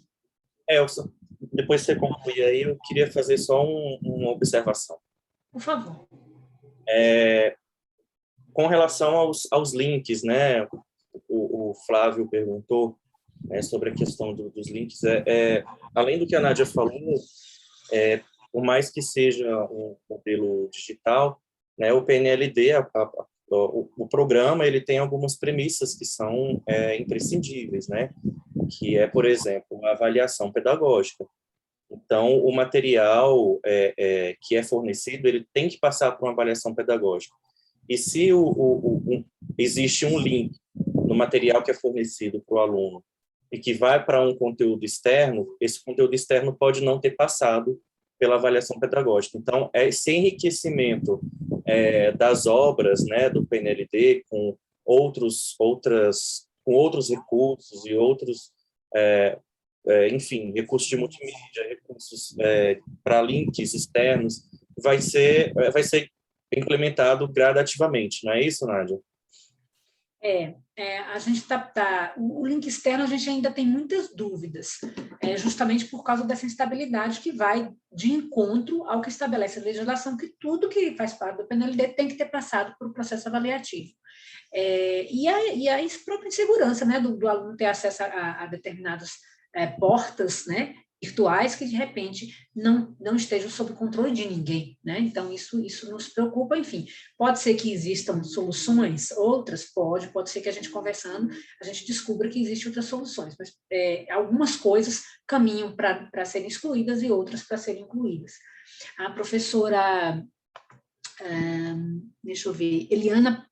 Elsa, depois você concluir aí, eu queria fazer só uma observação.
Por favor.
Com relação aos links, né, o Flávio perguntou sobre a questão dos links, além do que a Nádia falou, por mais que seja um modelo digital, né, o PNLD, o programa, ele tem algumas premissas que são imprescindíveis, né, que é, por exemplo, a avaliação pedagógica. Então, o material que é fornecido, ele tem que passar por uma avaliação pedagógica. E se existe um link no material que é fornecido para o aluno e que vai para um conteúdo externo, esse conteúdo externo pode não ter passado pela avaliação pedagógica. Então, esse enriquecimento das obras, né, do PNLD com outros recursos e outros, enfim, recursos de multimídia, recursos para links externos, vai ser implementado gradativamente, não é isso, Nádia?
A gente o link externo a gente ainda tem muitas dúvidas, justamente por causa dessa instabilidade que vai de encontro ao que estabelece a legislação, que tudo que faz parte do PNLD tem que ter passado por um processo avaliativo. E a própria insegurança, né, do aluno ter acesso a determinadas portas, né, virtuais que, de repente, não estejam sob controle de ninguém, né? Então, isso nos preocupa, enfim. Pode ser que existam soluções, outras pode ser que a gente conversando, a gente descubra que existem outras soluções, mas algumas coisas caminham para serem excluídas e outras para serem incluídas. A professora, deixa eu ver, Eliana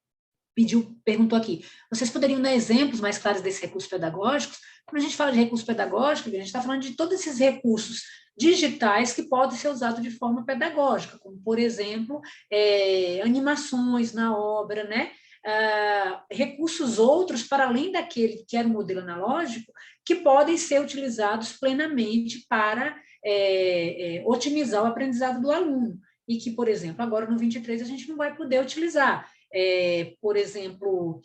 perguntou aqui, vocês poderiam dar exemplos mais claros desses recursos pedagógicos? Quando a gente fala de recursos pedagógicos, a gente está falando de todos esses recursos digitais que podem ser usados de forma pedagógica, como, por exemplo, animações na obra, né? Recursos outros, para além daquele que era o modelo analógico, que podem ser utilizados plenamente para otimizar o aprendizado do aluno, e que, por exemplo, agora no 23 a gente não vai poder utilizar. Por exemplo,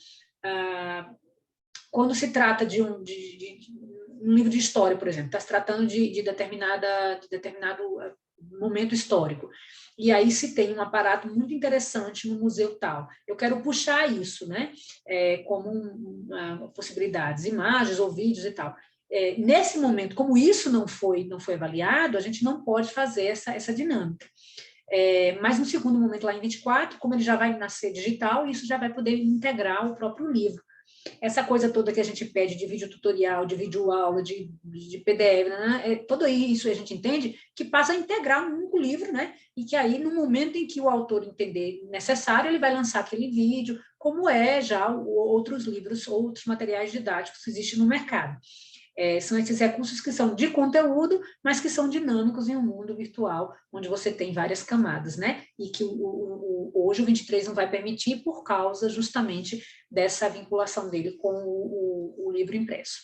quando se trata de um livro de história, por exemplo, está se tratando de determinado momento histórico, e aí se tem um aparato muito interessante no museu tal, eu quero puxar isso, né, como possibilidades, imagens ou vídeos e tal. Nesse momento, como isso não foi avaliado, a gente não pode fazer essa dinâmica. Mas no segundo momento, lá em 24, como ele já vai nascer digital, isso já vai poder integrar o próprio livro. Essa coisa toda que a gente pede de vídeo tutorial, de vídeo aula, de PDF, né? Tudo isso a gente entende que passa a integrar um único livro, né? E que aí, no momento em que o autor entender necessário, ele vai lançar aquele vídeo, como já outros livros, outros materiais didáticos que existem no mercado. São esses recursos que são de conteúdo, mas que são dinâmicos em um mundo virtual, onde você tem várias camadas, né? E que hoje o 23 não vai permitir por causa justamente dessa vinculação dele com o livro impresso.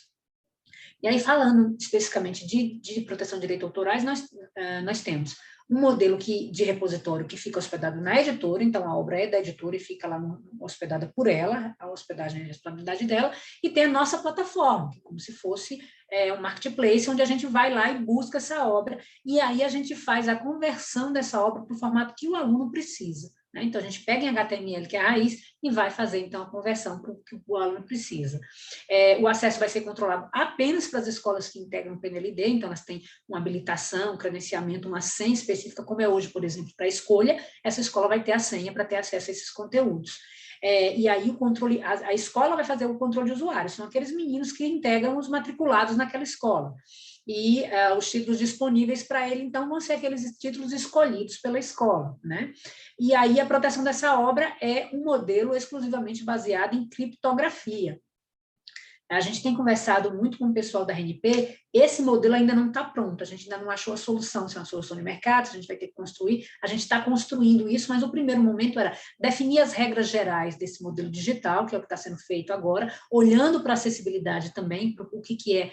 E aí, falando especificamente de proteção de direitos autorais, nós temos um modelo de repositório que fica hospedado na editora, então a obra é da editora e fica lá hospedada por ela, a hospedagem e a disponibilidade dela, e tem a nossa plataforma, que é como se fosse um marketplace, onde a gente vai lá e busca essa obra, e aí a gente faz a conversão dessa obra para o formato que o aluno precisa. Né? Então, a gente pega em HTML, que é a raiz, e vai fazer, então, a conversão para o que o aluno precisa. O acesso vai ser controlado apenas para as escolas que integram o PNLD, então, elas têm uma habilitação, um credenciamento, uma senha específica, como é hoje, por exemplo, para a escolha, essa escola vai ter a senha para ter acesso a esses conteúdos. E aí o controle, a escola vai fazer o controle de usuários, são aqueles meninos que integram os matriculados naquela escola. E os títulos disponíveis para ele, então, vão ser aqueles títulos escolhidos pela escola, né? E aí a proteção dessa obra é um modelo exclusivamente baseado em criptografia. A gente tem conversado muito com o pessoal da RNP, esse modelo ainda não está pronto, a gente ainda não achou a solução, se é uma solução de mercado, a gente vai ter que construir, a gente está construindo isso, mas o primeiro momento era definir as regras gerais desse modelo digital, que é o que está sendo feito agora, olhando para a acessibilidade também, para o que é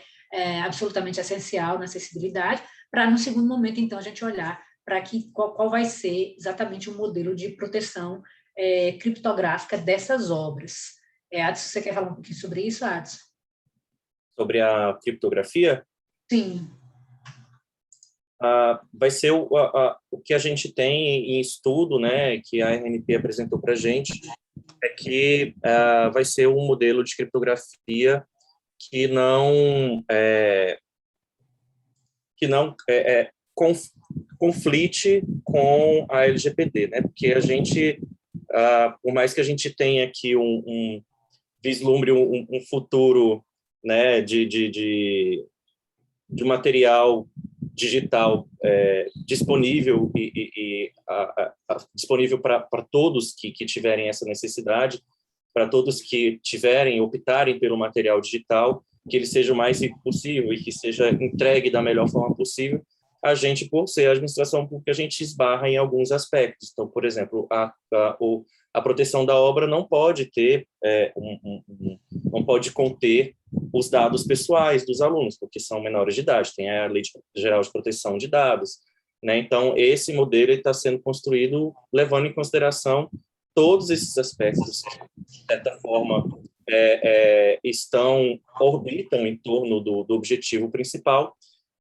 absolutamente essencial na acessibilidade, para no segundo momento, então, a gente olhar para qual vai ser exatamente o modelo de proteção criptográfica dessas obras. Adson, você quer falar um pouquinho sobre isso, Adson?
Sobre a criptografia?
Sim.
Vai ser o que a gente tem em estudo, né, que a RNP apresentou para a gente, é que vai ser um modelo de criptografia que não conflite com a LGPD, né? Porque a gente, por mais que a gente tenha aqui vislumbre um futuro, né, de material digital disponível disponível para todos que tiverem essa necessidade, para todos que optarem pelo material digital, que ele seja o mais rico possível e que seja entregue da melhor forma possível. A gente, por ser a administração pública, a gente esbarra em alguns aspectos. Então, por exemplo, a proteção da obra não pode ter, não pode conter os dados pessoais dos alunos, porque são menores de idade, tem a Lei Geral de Proteção de Dados, né? Então, esse modelo está sendo construído levando em consideração todos esses aspectos, de certa forma, orbitam em torno do objetivo principal,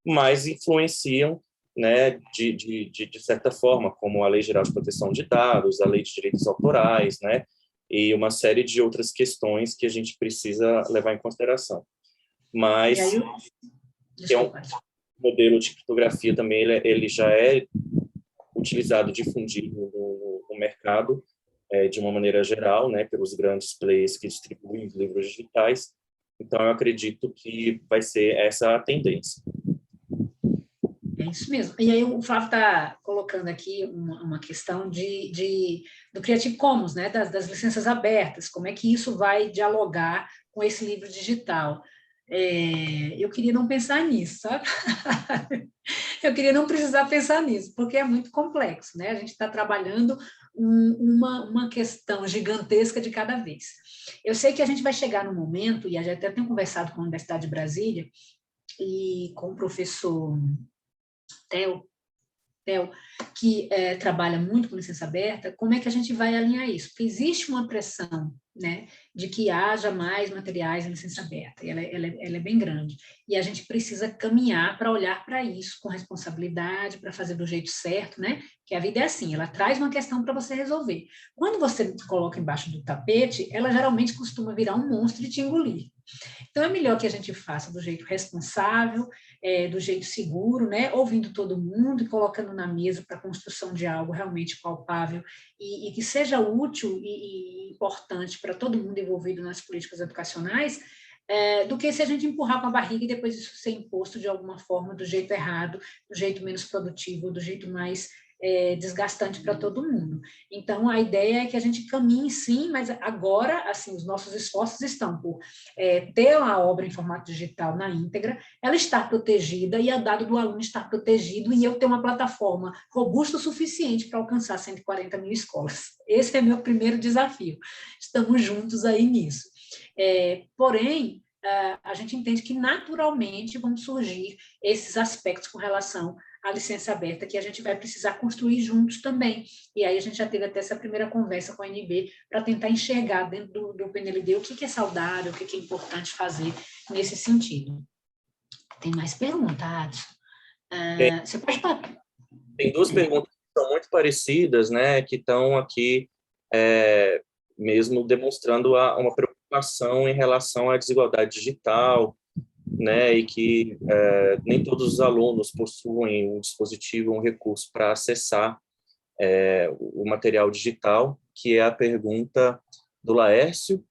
mas influenciam, né, de certa forma, como a Lei Geral de Proteção de Dados, a Lei de Direitos Autorais, né, e uma série de outras questões que a gente precisa levar em consideração. Mas é um modelo de criptografia também, ele já é utilizado, difundido no mercado, de uma maneira geral, né, pelos grandes players que distribuem os livros digitais. Então, eu acredito que vai ser essa a tendência.
É isso mesmo. E aí o Flávio está colocando aqui uma questão do Creative Commons, né, das licenças abertas, como é que isso vai dialogar com esse livro digital. Eu queria não pensar nisso, sabe? Eu queria não precisar pensar nisso, porque é muito complexo, né? A gente está trabalhando uma questão gigantesca de cada vez. Eu sei que a gente vai chegar no momento, e a gente até tem conversado com a Universidade de Brasília, e com o professor Theo, que trabalha muito com licença aberta, como é que a gente vai alinhar isso? Porque existe uma pressão, né, de que haja mais materiais em licença aberta, e ela é bem grande, e a gente precisa caminhar para olhar para isso com responsabilidade, para fazer do jeito certo, né, que a vida é assim, ela traz uma questão para você resolver. Quando você coloca embaixo do tapete, ela geralmente costuma virar um monstro e te engolir. Então, é melhor que a gente faça do jeito responsável, do jeito seguro, né? Ouvindo todo mundo e colocando na mesa para a construção de algo realmente palpável e que seja útil e importante para todo mundo envolvido nas políticas educacionais, do que se a gente empurrar com a barriga e depois isso ser imposto de alguma forma, do jeito errado, do jeito menos produtivo, do jeito mais desgastante para todo mundo. Então, a ideia é que a gente caminhe sim, mas agora, assim, os nossos esforços estão por ter a obra em formato digital na íntegra, ela estar protegida e o dado do aluno estar protegido e eu ter uma plataforma robusta o suficiente para alcançar 140 mil escolas. Esse é meu primeiro desafio. Estamos juntos aí nisso. Porém, a gente entende que naturalmente vão surgir esses aspectos com relação à licença aberta que a gente vai precisar construir juntos também. E aí a gente já teve até essa primeira conversa com a ANB para tentar enxergar dentro do PNLD o que é saudável, o que é importante fazer nesse sentido. Tem mais perguntas? Você pode falar?
Tem duas perguntas que são muito parecidas, né, que estão aqui mesmo demonstrando uma preocupação em relação à desigualdade digital, né, e que nem todos os alunos possuem um dispositivo, um recurso para acessar o material digital, que é a pergunta do Laércio,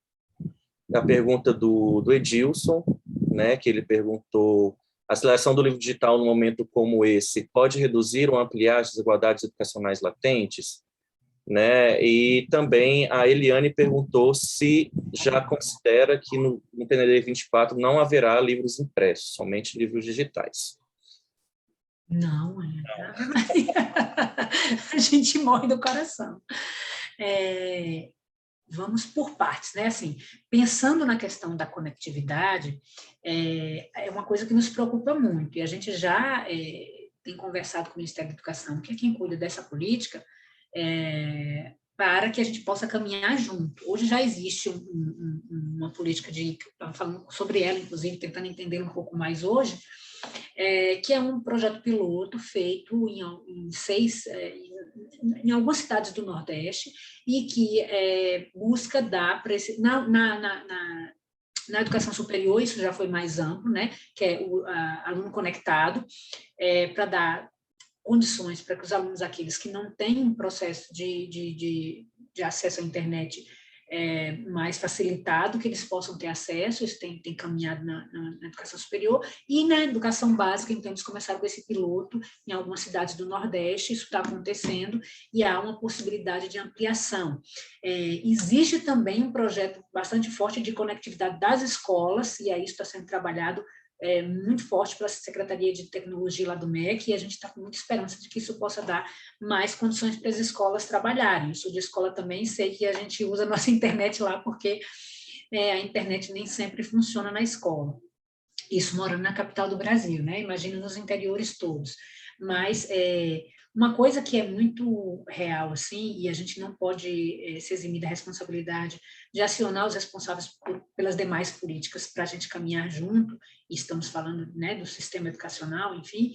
a pergunta do Edilson, né, que ele perguntou: a aceleração do livro digital num momento como esse pode reduzir ou ampliar as desigualdades educacionais latentes? Né? E também a Eliane perguntou se já considera que no PNLD 24 não haverá livros impressos, somente livros digitais.
Não, a gente morre do coração. Vamos por partes, né? Assim, pensando na questão da conectividade, é uma coisa que nos preocupa muito, e a gente já tem conversado com o Ministério da Educação, que é quem cuida dessa política, para que a gente possa caminhar junto. Hoje já existe uma política estava falando sobre ela, inclusive, tentando entender um pouco mais hoje, que é um projeto piloto feito em algumas cidades do Nordeste e que busca dar para esse... Na educação superior, isso já foi mais amplo, né, que é o aluno conectado, para dar condições para que os alunos, aqueles que não têm um processo de acesso à internet mais facilitado, que eles possam ter acesso, isso tem caminhado na educação superior, e na educação básica, então eles começaram com esse piloto em algumas cidades do Nordeste, isso está acontecendo, e há uma possibilidade de ampliação. Existe também um projeto bastante forte de conectividade das escolas, e aí isso está sendo trabalhado muito forte pela Secretaria de Tecnologia lá do MEC, e a gente está com muita esperança de que isso possa dar mais condições para as escolas trabalharem. Eu sou de escola também, sei que a gente usa a nossa internet lá, porque a internet nem sempre funciona na escola. Isso morando na capital do Brasil, né? Imagina nos interiores todos. Mas uma coisa que é muito real, assim, e a gente não pode se eximir da responsabilidade de acionar os responsáveis pelas demais políticas para a gente caminhar junto, e estamos falando, né, do sistema educacional, enfim,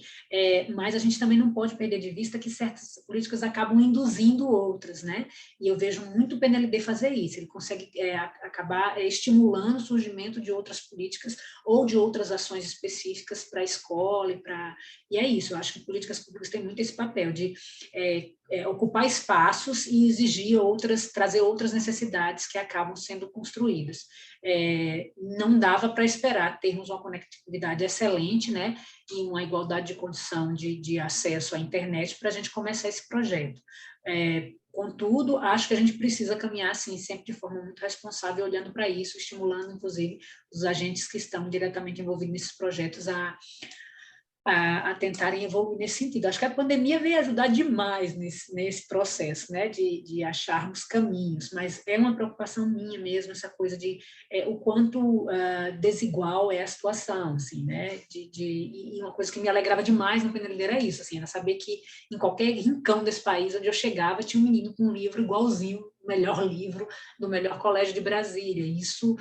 mas a gente também não pode perder de vista que certas políticas acabam induzindo outras, né? E eu vejo muito o PNLD fazer isso, ele consegue acabar estimulando o surgimento de outras políticas ou de outras ações específicas para a escola e é isso, eu acho que políticas públicas têm muito esse papel de ocupar espaços e exigir trazer outras necessidades que acabam sendo construídas. Não dava para esperar termos uma conectividade excelente, né, e uma igualdade de condição de acesso à internet para a gente começar esse projeto. Contudo, acho que a gente precisa caminhar, assim, sempre de forma muito responsável, olhando para isso, estimulando, inclusive, os agentes que estão diretamente envolvidos nesses projetos a a tentarem evoluir nesse sentido. Acho que a pandemia veio ajudar demais nesse processo, né, de acharmos caminhos, mas é uma preocupação minha mesmo, essa coisa de o quanto desigual é a situação, assim, né, e uma coisa que me alegrava demais no PNLD era isso, assim, era saber que em qualquer rincão desse país onde eu chegava tinha um menino com um livro igualzinho, o melhor livro do melhor colégio de Brasília. Isso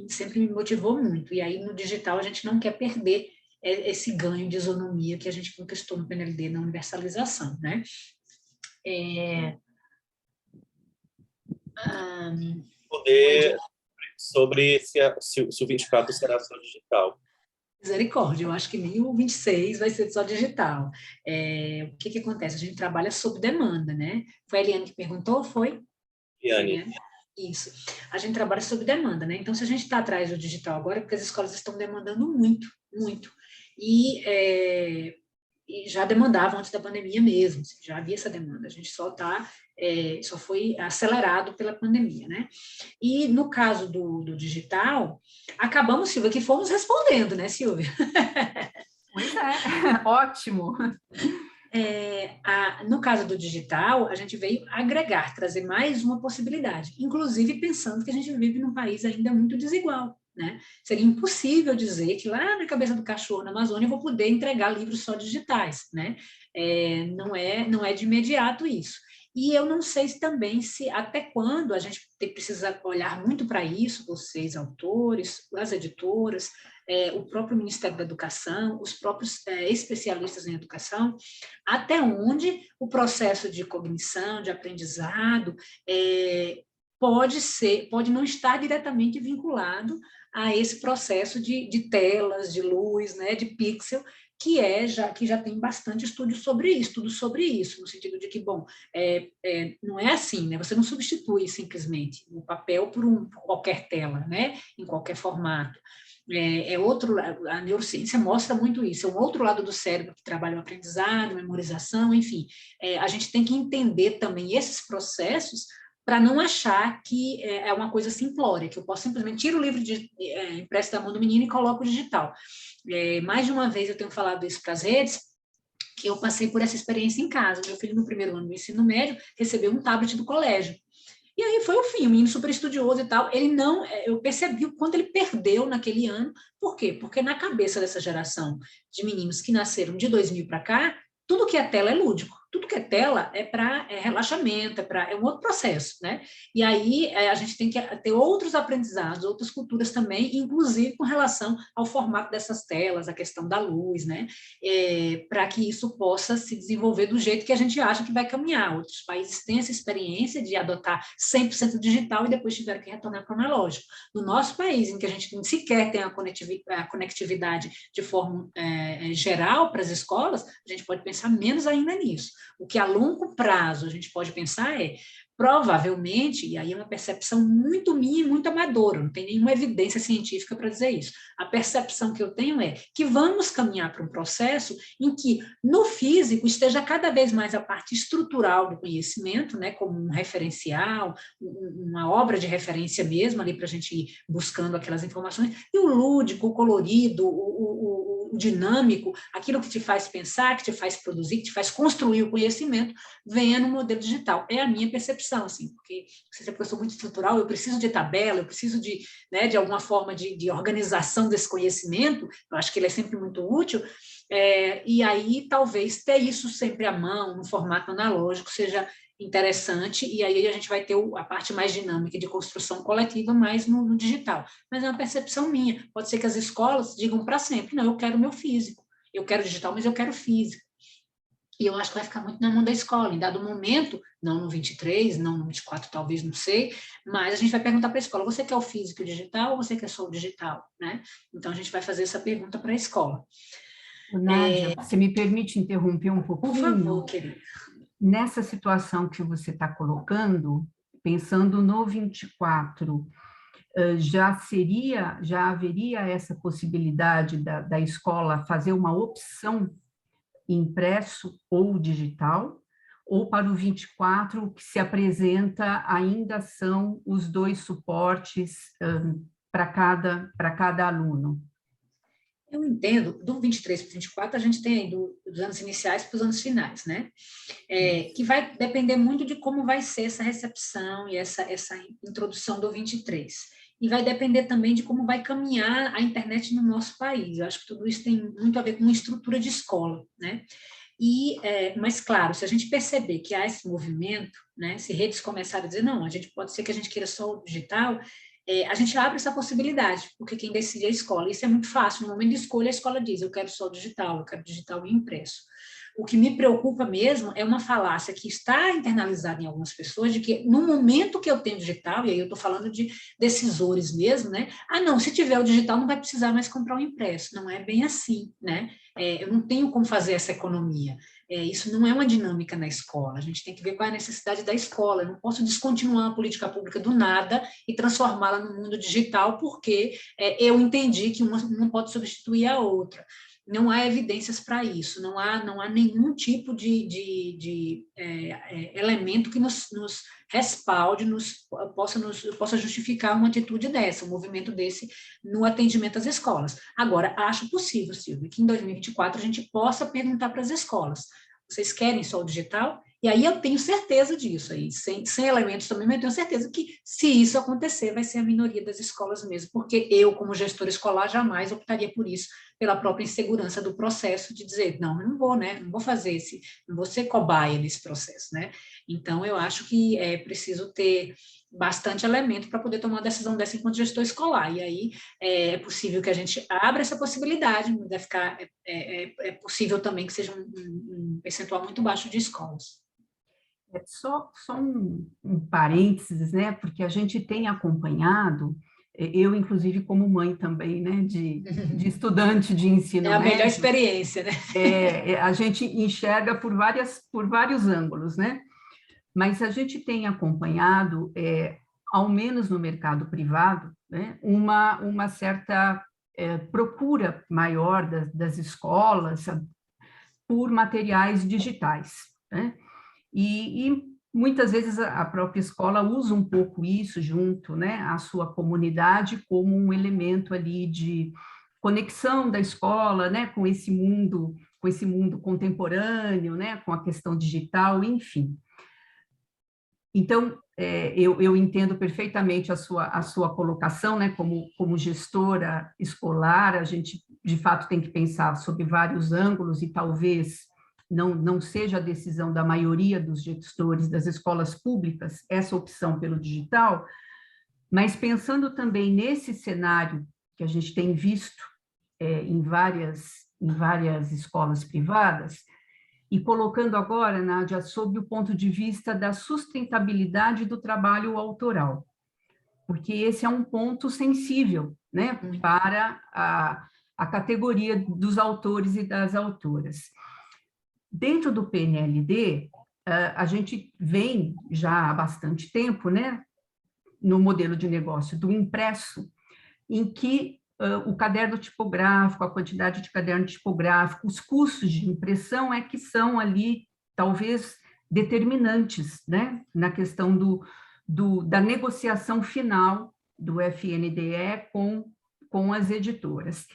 sempre me motivou muito, e aí no digital a gente não quer perder esse ganho de isonomia que a gente conquistou no PNLD, na universalização, né?
Poder sobre se o 24 será só digital.
Misericórdia, eu acho que nem o 26 vai ser só digital. O que acontece? A gente trabalha sob demanda, né? Foi a Eliane que perguntou, foi?
Eliane.
Isso. A gente trabalha sob demanda, né? Então, se a gente está atrás do digital agora, é porque as escolas estão demandando muito, muito. E já demandavam antes da pandemia mesmo, já havia essa demanda, a gente só foi acelerado pela pandemia, né? E no caso do digital, acabamos, Silvia, que fomos respondendo, né, Silvia?
Pois é, ótimo.
No caso do digital, a gente veio agregar, trazer mais uma possibilidade, inclusive pensando que a gente vive num país ainda muito desigual, né? Seria impossível dizer que lá na cabeça do cachorro na Amazônia eu vou poder entregar livros só digitais, né? Não é de imediato isso. E eu não sei também até quando a gente precisa olhar muito para isso, vocês, autores, as editoras, o próprio Ministério da Educação, os próprios especialistas em educação, até onde o processo de cognição, de aprendizado, pode não estar diretamente vinculado a esse processo de telas, de luz, né, de pixel, que já tem bastante estudo sobre isso, no sentido de que, bom, não é assim, né? Você não substitui simplesmente o papel por qualquer tela, né? Em qualquer formato. A neurociência mostra muito isso, é um outro lado do cérebro que trabalha o aprendizado, memorização, enfim. A gente tem que entender também esses processos para não achar que é uma coisa simplória, que eu posso simplesmente tirar o livro impresso da mão do menino e coloco o digital. Mais de uma vez eu tenho falado isso para as redes, que eu passei por essa experiência em casa. Meu filho, no primeiro ano do ensino médio, recebeu um tablet do colégio. E aí foi o fim, o menino super estudioso e tal, eu percebi o quanto ele perdeu naquele ano. Por quê? Porque na cabeça dessa geração de meninos que nasceram de 2000 para cá, tudo que é tela é lúdico, tudo que é tela é para relaxamento, é um outro processo, né? E aí a gente tem que ter outros aprendizados, outras culturas também, inclusive com relação ao formato dessas telas, a questão da luz, né? Para que isso possa se desenvolver do jeito que a gente acha que vai caminhar. Outros países têm essa experiência de adotar 100% digital e depois tiveram que retornar para o analógico. No nosso país, em que a gente sequer tem a conectividade de forma geral para as escolas, a gente pode pensar menos ainda nisso. O que a longo prazo a gente pode pensar provavelmente, e aí é uma percepção muito minha e muito amadora, não tem nenhuma evidência científica para dizer isso. A percepção que eu tenho é que vamos caminhar para um processo em que no físico esteja cada vez mais a parte estrutural do conhecimento, né, como um referencial, uma obra de referência mesmo ali para a gente ir buscando aquelas informações, e o lúdico, o colorido, o dinâmico, aquilo que te faz pensar, que te faz produzir, que te faz construir o conhecimento, venha no modelo digital. É a minha percepção, assim, porque eu sou muito estrutural, eu preciso de tabela, eu preciso de alguma forma de organização desse conhecimento, eu acho que ele é sempre muito útil, e aí talvez ter isso sempre à mão, no formato analógico, seja interessante, e aí a gente vai ter a parte mais dinâmica de construção coletiva mais no digital. Mas é uma percepção minha. Pode ser que as escolas digam para sempre, não, eu quero meu físico, eu quero digital, mas eu quero físico. E eu acho que vai ficar muito na mão da escola. Em dado momento, não no 23, não no 24, talvez, não sei, mas a gente vai perguntar para a escola, você quer o físico e o digital ou você quer só o digital? Né? Então, a gente vai fazer essa pergunta para a escola.
Nádia, você me permite interromper um pouquinho?
Por favor, querida.
Nessa situação que você está colocando, pensando no 24, já haveria essa possibilidade da escola fazer uma opção impresso ou digital, ou para o 24 o que se apresenta ainda são os dois suportes para cada aluno?
Eu entendo, do 23 para o 24, a gente tem aí dos anos iniciais para os anos finais, né? Que vai depender muito de como vai ser essa recepção e essa introdução do 23. E vai depender também de como vai caminhar a internet no nosso país. Eu acho que tudo isso tem muito a ver com uma estrutura de escola, né? Mas, claro, se a gente perceber que há esse movimento, né, se redes começarem a dizer, não, pode ser que a gente queira só o digital, a gente abre essa possibilidade, porque quem decide é a escola. Isso é muito fácil, no momento de escolha, a escola diz, eu quero só digital, eu quero digital e impresso. O que me preocupa mesmo é uma falácia que está internalizada em algumas pessoas, de que no momento que eu tenho digital, e aí eu estou falando de decisores mesmo, né? Não, se tiver o digital não vai precisar mais comprar o impresso. Não é bem assim, né? Eu não tenho como fazer essa economia. Isso não é uma dinâmica na escola. A gente tem que ver qual é a necessidade da escola. Eu não posso descontinuar a política pública do nada e transformá-la no mundo digital, porque eu entendi que uma não pode substituir a outra. Não há evidências para isso, não há nenhum tipo de elemento que nos respalde, possa justificar uma atitude dessa, um movimento desse no atendimento às escolas. Agora, acho possível, Silvia, que em 2024 a gente possa perguntar para as escolas, vocês querem só o digital? E aí eu tenho certeza disso, aí, sem elementos também, mas eu tenho certeza que, se isso acontecer, vai ser a minoria das escolas mesmo, porque eu, como gestora escolar, jamais optaria por isso, pela própria insegurança do processo, de dizer, não, eu não vou, né, não vou fazer não vou ser cobaia nesse processo, né? Então, eu acho que é preciso ter bastante elemento para poder tomar uma decisão dessa enquanto gestor escolar, e aí é possível que a gente abra essa possibilidade, vai ficar, é possível também que seja um percentual muito baixo de escolas.
Só um parênteses, né? Porque a gente tem acompanhado, eu, inclusive, como mãe também, né? De estudante de ensino médio.
É a melhor experiência, né?
A gente enxerga por vários ângulos, né? Mas a gente tem acompanhado, ao menos no mercado privado, né? Uma certa procura maior das escolas por materiais digitais, né? E muitas vezes a própria escola usa um pouco isso junto, né, à sua comunidade como um elemento ali de conexão da escola, né, com esse mundo contemporâneo, né, com a questão digital, enfim. Então, eu entendo perfeitamente a sua colocação, né, como gestora escolar, a gente, de fato, tem que pensar sobre vários ângulos e talvez não seja a decisão da maioria dos gestores das escolas públicas essa opção pelo digital, mas pensando também nesse cenário que a gente tem visto em várias escolas privadas, e colocando agora, Nádia, sob o ponto de vista da sustentabilidade do trabalho autoral, porque esse é um ponto sensível, né, para a categoria dos autores e das autoras. Dentro do PNLD, a gente vem já há bastante tempo, né, no modelo de negócio do impresso, em que o caderno tipográfico, a quantidade de caderno tipográfico, os custos de impressão que são ali, talvez, determinantes, né, na questão da negociação final do FNDE com as editoras.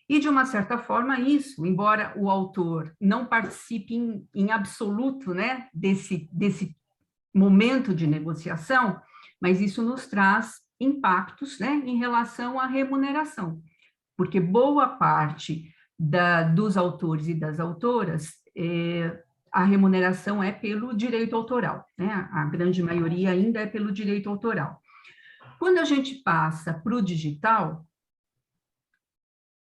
E, de uma certa forma, isso, embora o autor não participe em absoluto, né, desse momento de negociação, mas isso nos traz impactos, né, em relação à remuneração, porque boa parte dos autores e das autoras, a remuneração é pelo direito autoral, né, a grande maioria ainda é pelo direito autoral. Quando a gente passa para o digital,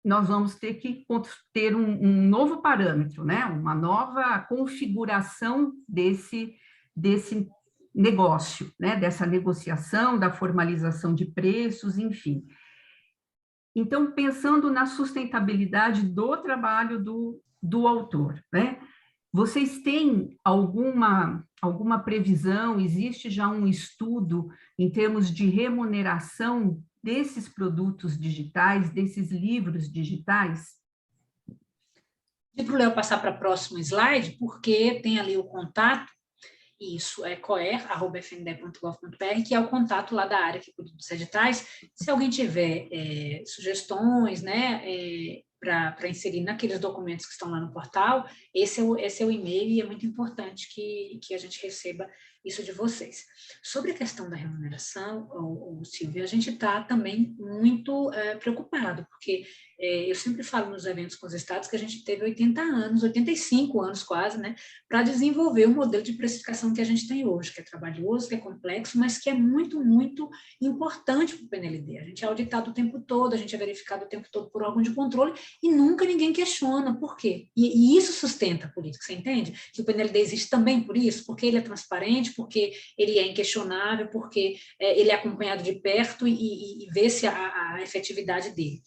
nós vamos ter que ter um novo parâmetro, né? Uma nova configuração desse negócio, né? Dessa negociação, da formalização de preços, enfim. Então, pensando na sustentabilidade do trabalho do autor, né? Vocês têm alguma previsão, existe já um estudo em termos de remuneração desses produtos digitais, desses livros digitais?
Pedi para o Léo passar para o próximo slide, porque tem ali o contato, isso é coer@fnde.gov.br, que é o contato lá da área que cuida dos editais. Se alguém tiver sugestões, né, para inserir naqueles documentos que estão lá no portal, esse é o e-mail e é muito importante que a gente receba isso de vocês. Sobre a questão da remuneração, Silvia, a gente está também muito preocupado, porque eu sempre falo nos eventos com os estados que a gente teve 80 anos, 85 anos quase, né, para desenvolver o modelo de precificação que a gente tem hoje, que é trabalhoso, que é complexo, mas que é muito, muito importante para o PNLD. A gente é auditado o tempo todo, a gente é verificado o tempo todo por órgão de controle e nunca ninguém questiona por quê. E isso sustenta a política, você entende? Que o PNLD existe também por isso, porque ele é transparente, porque ele é inquestionável, porque ele é acompanhado de perto e vê-se a efetividade dele.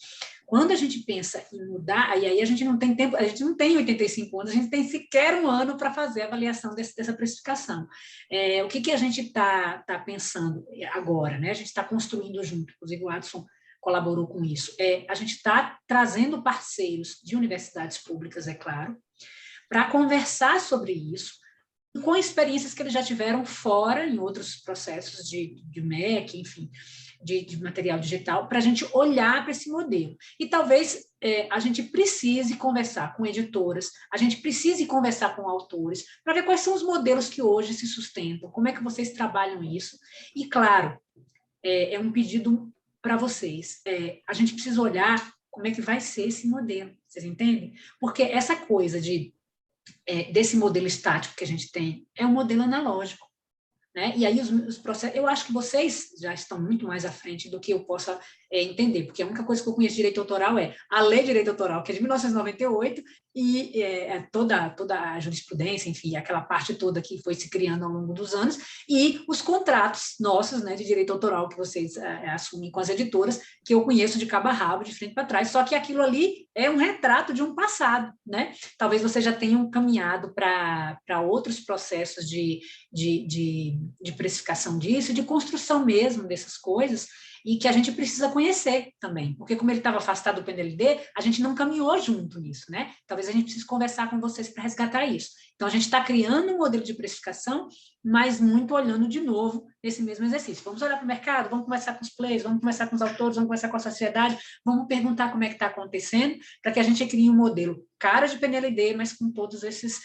Quando a gente pensa em mudar, e aí a gente não tem tempo, a gente não tem 85 anos, a gente tem sequer um ano para fazer a avaliação dessa precificação. O que a gente está pensando agora, né? A gente está construindo junto, inclusive o Adson colaborou com isso. A gente está trazendo parceiros de universidades públicas, é claro, para conversar sobre isso, com experiências que eles já tiveram fora, em outros processos de MEC, enfim, de material digital, para a gente olhar para esse modelo. E talvez a gente precise conversar com editoras, a gente precise conversar com autores, para ver quais são os modelos que hoje se sustentam, como é que vocês trabalham isso. E, claro, é um pedido para vocês. A gente precisa olhar como é que vai ser esse modelo, vocês entendem? Porque essa coisa desse modelo estático que a gente tem é um modelo analógico, né? E aí os processos, eu acho que vocês já estão muito mais à frente do que eu possa entender, porque a única coisa que eu conheço de direito autoral é a lei de direito autoral, que é de 1998, e toda a jurisprudência, enfim, aquela parte toda que foi se criando ao longo dos anos, e os contratos nossos, né, de direito autoral que vocês assumem com as editoras, que eu conheço de cabo a rabo, de frente para trás, só que aquilo ali é um retrato de um passado, né? Talvez vocês já tenham caminhado para outros processos de precificação disso, de construção mesmo dessas coisas, e que a gente precisa conhecer também, porque como ele estava afastado do PNLD, a gente não caminhou junto nisso, né? Talvez a gente precise conversar com vocês para resgatar isso. Então, a gente está criando um modelo de precificação, mas muito olhando de novo esse mesmo exercício. Vamos olhar para o mercado, vamos conversar com os players, vamos conversar com os autores, vamos conversar com a sociedade, vamos perguntar como é que está acontecendo, para que a gente crie um modelo cara de PNLD, mas com todas essas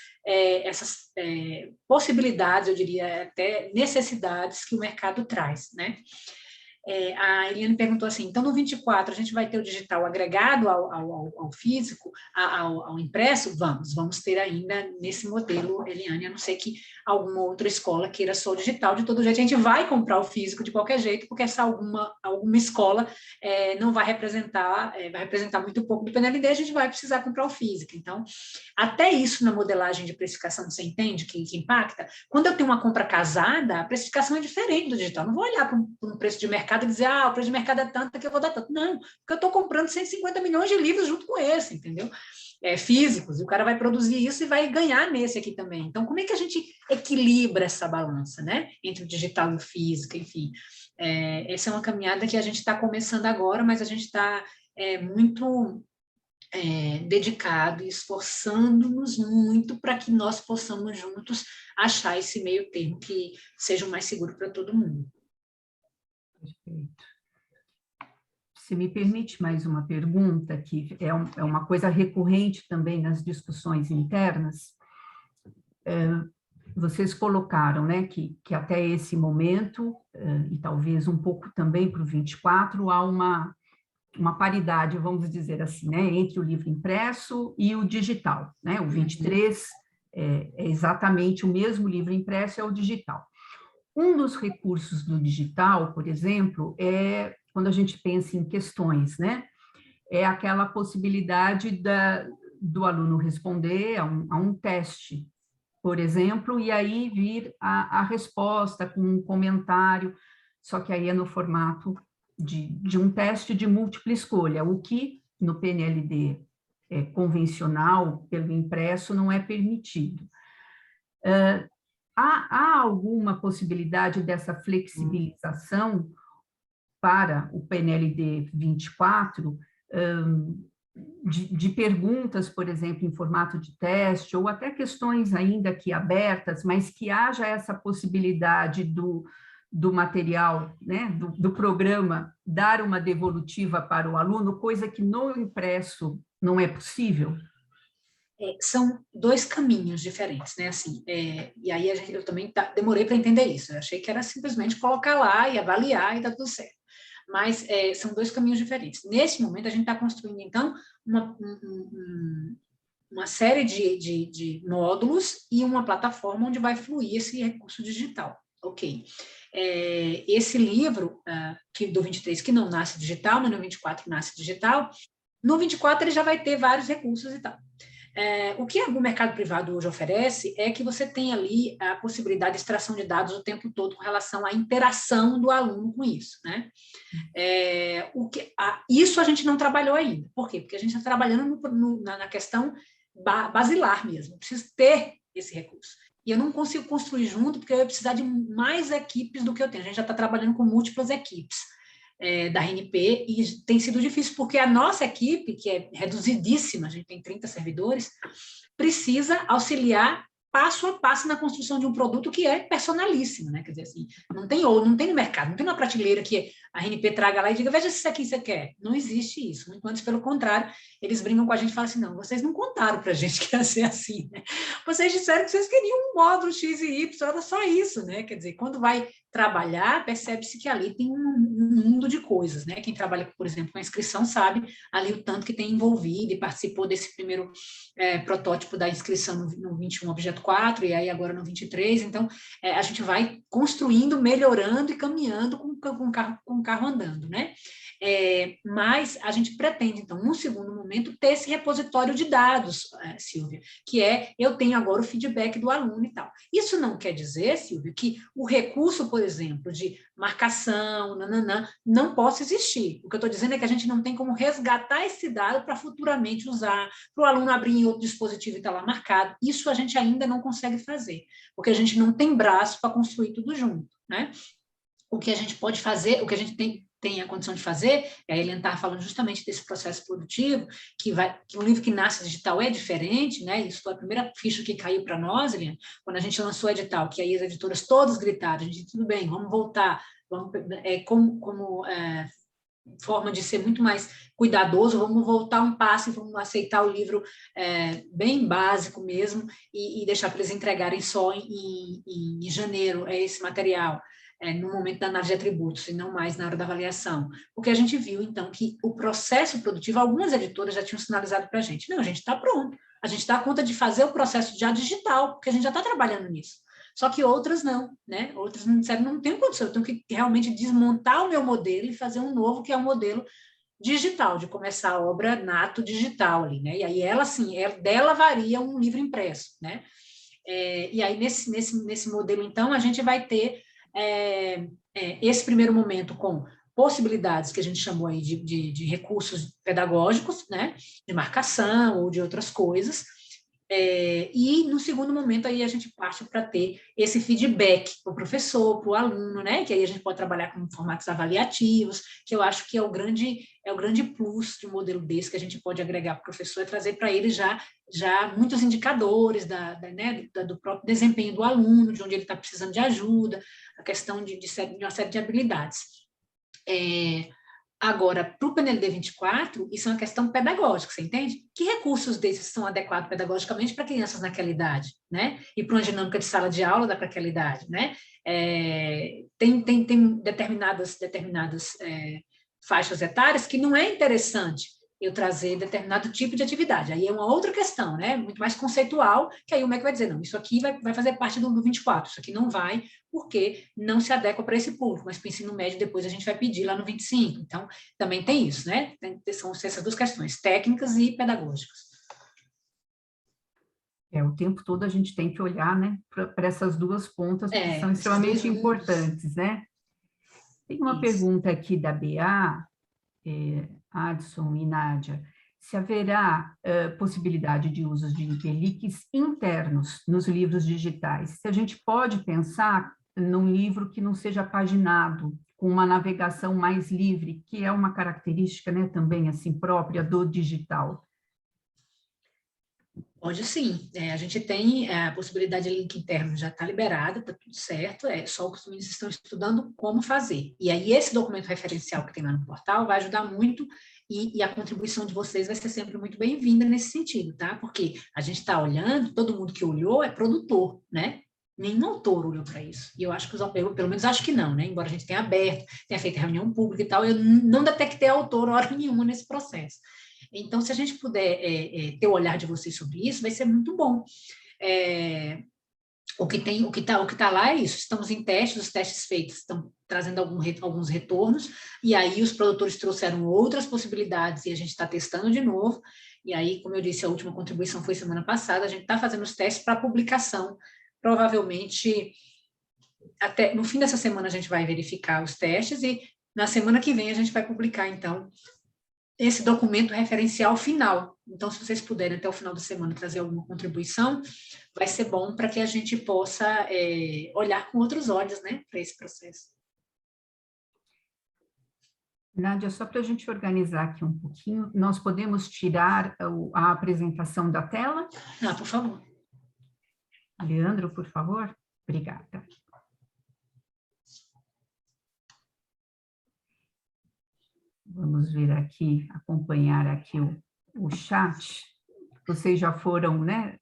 possibilidades, eu diria até necessidades que o mercado traz, né? A Eliane perguntou assim, então no 24 a gente vai ter o digital agregado ao físico, ao impresso? Vamos ter ainda nesse modelo, Eliane, a não ser que alguma outra escola queira só o digital. De todo jeito, a gente vai comprar o físico de qualquer jeito, porque essa alguma escola não vai representar muito pouco do PNLD, a gente vai precisar comprar o físico. Então, até isso na modelagem de precificação, você entende que impacta? Quando eu tenho uma compra casada, a precificação é diferente do digital. Não vou olhar para um preço de mercado e dizer, o preço de mercado é tanto que eu vou dar tanto. Não, porque eu estou comprando 150 milhões de livros junto com esse, entendeu? Físicos, e o cara vai produzir isso e vai ganhar nesse aqui também. Então, como é que a gente equilibra essa balança, né? Entre o digital e o físico, enfim. Essa é uma caminhada que a gente está começando agora, mas a gente está muito dedicado e esforçando-nos muito para que nós possamos juntos achar esse meio termo que seja o mais seguro para todo mundo.
Perfeito. Se me permite mais uma pergunta, que é uma coisa recorrente também nas discussões internas, vocês colocaram, né, que até esse momento, e talvez um pouco também para o 24, há uma paridade, vamos dizer assim, né, entre o livro impresso e o digital, né? O 23 é exatamente o mesmo livro impresso, é o digital. Um dos recursos do digital, por exemplo, quando a gente pensa em questões, né? É aquela possibilidade do aluno responder a um teste, por exemplo, e aí vir a resposta com um comentário, só que aí é no formato de um teste de múltipla escolha, o que no PNLD convencional, pelo impresso, não é permitido. Há alguma possibilidade dessa flexibilização para o PNLD 24, de perguntas, por exemplo, em formato de teste, ou até questões ainda aqui abertas, mas que haja essa possibilidade do material, né, do programa, dar uma devolutiva para o aluno, coisa que no impresso não é possível?
São dois caminhos diferentes, né? Assim, e aí eu também demorei para entender isso. Eu achei que era simplesmente colocar lá e avaliar e tá tudo certo. Mas são dois caminhos diferentes. Nesse momento, a gente está construindo, então, uma série de módulos e uma plataforma onde vai fluir esse recurso digital. Ok. Esse livro, do 23, que não nasce digital, mas no 24 nasce digital, no 24 ele já vai ter vários recursos e tal. O que o mercado privado hoje oferece é que você tem ali a possibilidade de extração de dados o tempo todo com relação à interação do aluno com isso, né? Isso a gente não trabalhou ainda. Por quê? Porque a gente está trabalhando na questão basilar mesmo. Eu preciso ter esse recurso. E eu não consigo construir junto, porque eu ia precisar de mais equipes do que eu tenho. A gente já está trabalhando com múltiplas equipes da RNP, e tem sido difícil, porque a nossa equipe, que é reduzidíssima, a gente tem 30 servidores, precisa auxiliar passo a passo na construção de um produto que é personalíssimo, né? Quer dizer assim, não tem no mercado, não tem uma prateleira que a RNP traga lá e diga, veja se isso aqui você quer. Não existe isso. Muito antes, pelo contrário, eles brincam com a gente e falam assim, não, vocês não contaram para a gente que ia ser assim, né? Vocês disseram que vocês queriam um módulo X e Y, era só isso, né? Quer dizer, quando vai trabalhar, percebe-se que ali tem um mundo de coisas, né? Quem trabalha, por exemplo, com a inscrição sabe ali o tanto que tem envolvido e participou desse primeiro protótipo da inscrição no 21 Objeto 4 e aí agora no 23, então a gente vai construindo, melhorando e caminhando com o carro andando, né? Mas a gente pretende, então, num segundo momento, ter esse repositório de dados, Silvia, que eu tenho agora o feedback do aluno e tal. Isso não quer dizer, Silvia, que o recurso, por exemplo, de marcação, não possa existir. O que eu estou dizendo é que a gente não tem como resgatar esse dado para futuramente usar, para o aluno abrir em outro dispositivo e estar lá marcado. Isso a gente ainda não consegue fazer, porque a gente não tem braço para construir tudo junto, né? O que a gente pode fazer, o que a gente tem a condição de fazer, e a Helena estava falando justamente desse processo produtivo, que um livro que nasce digital é diferente, né? Isso foi a primeira ficha que caiu para nós, Helena, quando a gente lançou o edital, que aí as editoras todas gritaram, a gente disse, tudo bem, vamos voltar, como forma de ser muito mais cuidadoso, vamos voltar um passo e vamos aceitar o livro bem básico mesmo e deixar para eles entregarem só em janeiro esse material. No momento da análise de atributos, e não mais na hora da avaliação. Porque a gente viu, então, que o processo produtivo, algumas editoras já tinham sinalizado para a gente, não, a gente está pronto, a gente dá conta de fazer o processo já digital, porque a gente já está trabalhando nisso. Só que outras não, né? Outras não disseram, não tenho condição, eu tenho que realmente desmontar o meu modelo e fazer um novo, que é um modelo digital, de começar a obra nato digital ali, né? E aí ela, assim, dela varia um livro impresso, né? E aí, nesse modelo, então, a gente vai ter esse primeiro momento com possibilidades que a gente chamou aí de recursos pedagógicos, né, de marcação ou de outras coisas, e no segundo momento aí a gente parte para ter esse feedback para o professor, para o aluno, né, que aí a gente pode trabalhar com formatos avaliativos, que eu acho que é o grande plus de um modelo desse que a gente pode agregar para o professor, trazer para ele já muitos indicadores do próprio desempenho do aluno, de onde ele está precisando de ajuda, a questão de uma série de habilidades. Agora, para o PNLD 24, isso é uma questão pedagógica, você entende? Que recursos desses são adequados pedagogicamente para crianças naquela idade, né? E para uma dinâmica de sala de aula para aquela idade, né? Tem determinadas faixas etárias que não é interessante eu trazer determinado tipo de atividade. Aí é uma outra questão, né? Muito mais conceitual, que aí o MEC vai dizer, não, isso aqui vai fazer parte do 24, isso aqui não vai, porque não se adequa para esse público, mas para o ensino médio depois a gente vai pedir lá no 25. Então, também tem isso, né? São essas duas questões, técnicas e pedagógicas.
O tempo todo a gente tem que olhar, né, para essas duas pontas, que são extremamente importantes, né? Tem uma pergunta aqui da BA, Adson e Nádia, se haverá possibilidade de usos de hiperlinks internos nos livros digitais. Se a gente pode pensar num livro que não seja paginado, com uma navegação mais livre, que é uma característica, né, também assim própria do digital.
Pode sim. A gente tem a possibilidade de link interno, já está liberada, está tudo certo, é só que os meninos estão estudando como fazer. E aí esse documento referencial que tem lá no portal vai ajudar muito e a contribuição de vocês vai ser sempre muito bem-vinda nesse sentido, tá? Porque a gente está olhando, todo mundo que olhou é produtor, né? Nenhum autor olhou para isso. E eu acho que eu pelo menos acho que não, né? Embora a gente tenha aberto, tenha feito reunião pública e tal, eu não detectei autor hora nenhuma nesse processo. Então, se a gente puder ter o olhar de vocês sobre isso, vai ser muito bom. O que tá lá é isso, estamos em testes, os testes feitos estão trazendo alguns retornos, e aí os produtores trouxeram outras possibilidades, e a gente está testando de novo, e aí, como eu disse, a última contribuição foi semana passada, a gente está fazendo os testes para publicação, provavelmente, até no fim dessa semana a gente vai verificar os testes, e na semana que vem a gente vai publicar, então, esse documento referencial final. Então, se vocês puderem até o final da semana trazer alguma contribuição, vai ser bom para que a gente possa olhar com outros olhos, né, para esse processo.
Nádia, só para a gente organizar aqui um pouquinho, nós podemos tirar a apresentação da tela?
Por favor.
Leandro, por favor. Obrigada. Vamos ver aqui, acompanhar aqui o chat. Vocês já foram, né,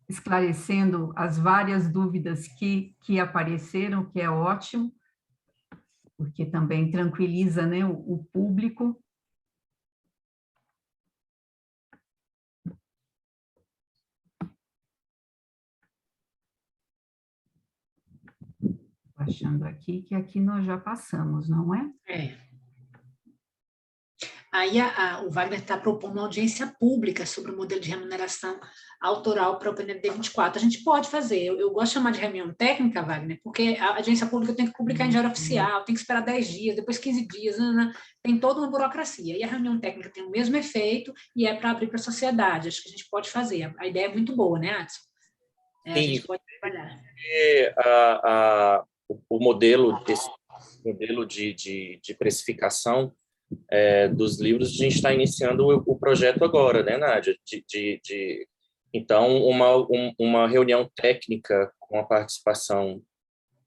esclarecendo as várias dúvidas que apareceram, que é ótimo, porque também tranquiliza, né, o público. Estou achando aqui que aqui nós já passamos, não é?
Aí o Wagner está propondo uma audiência pública sobre o modelo de remuneração autoral para o PNLD 24. A gente pode fazer, eu gosto de chamar de reunião técnica, Wagner, porque a audiência pública tem que publicar em diário oficial, tem que esperar 10 dias, depois 15 dias, tem toda uma burocracia. E a reunião técnica tem o mesmo efeito e é para abrir para a sociedade. Acho que a gente pode fazer. A ideia é muito boa, né, Adson? A gente pode trabalhar.
O modelo, esse modelo de precificação dos livros, a gente está iniciando o projeto agora, né, Nádia? Então, uma reunião técnica com a participação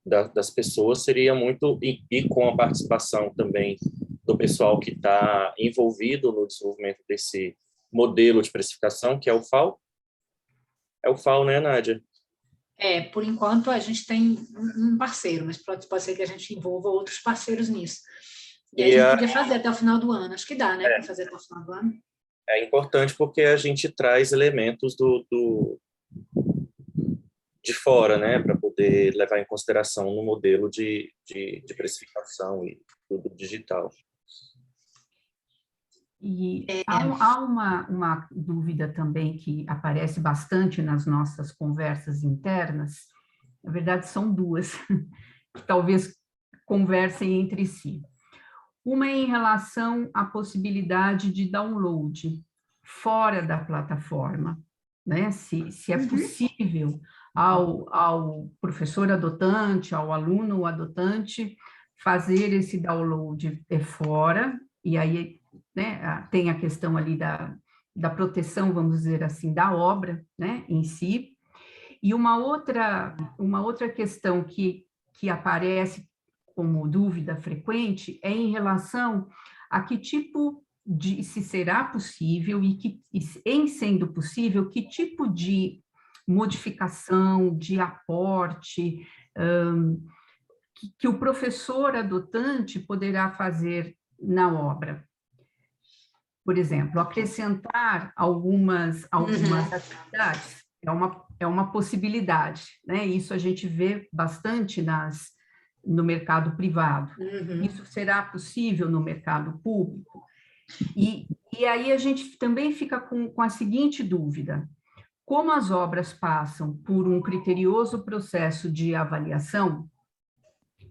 das pessoas seria muito, e com a participação também do pessoal que está envolvido no desenvolvimento desse modelo de precificação, que é o FAO. É o FAO, né, Nádia?
Por enquanto a gente tem um parceiro, mas pode ser que a gente envolva outros parceiros nisso. E aí a gente podia fazer até o final do ano. Acho que dá, né, para fazer até o final do ano.
É importante porque a gente traz elementos de fora, né, para poder levar em consideração no modelo de precificação e tudo digital.
E há uma dúvida também que aparece bastante nas nossas conversas internas, na verdade são duas, que talvez conversem entre si. Uma é em relação à possibilidade de download fora da plataforma, né? Se é possível ao professor adotante, ao aluno adotante, fazer esse download fora, e aí, né, tem a questão ali da proteção, vamos dizer assim, da obra, né, em si. E uma outra questão que aparece como dúvida frequente é em relação a que tipo de, se será possível e em sendo possível, que tipo de modificação, de aporte que o professor adotante poderá fazer na obra. Por exemplo, acrescentar algumas atividades é uma possibilidade, né? Isso a gente vê bastante no mercado privado. Isso será possível no mercado público? E aí a gente também fica com a seguinte dúvida: como as obras passam por um criterioso processo de avaliação,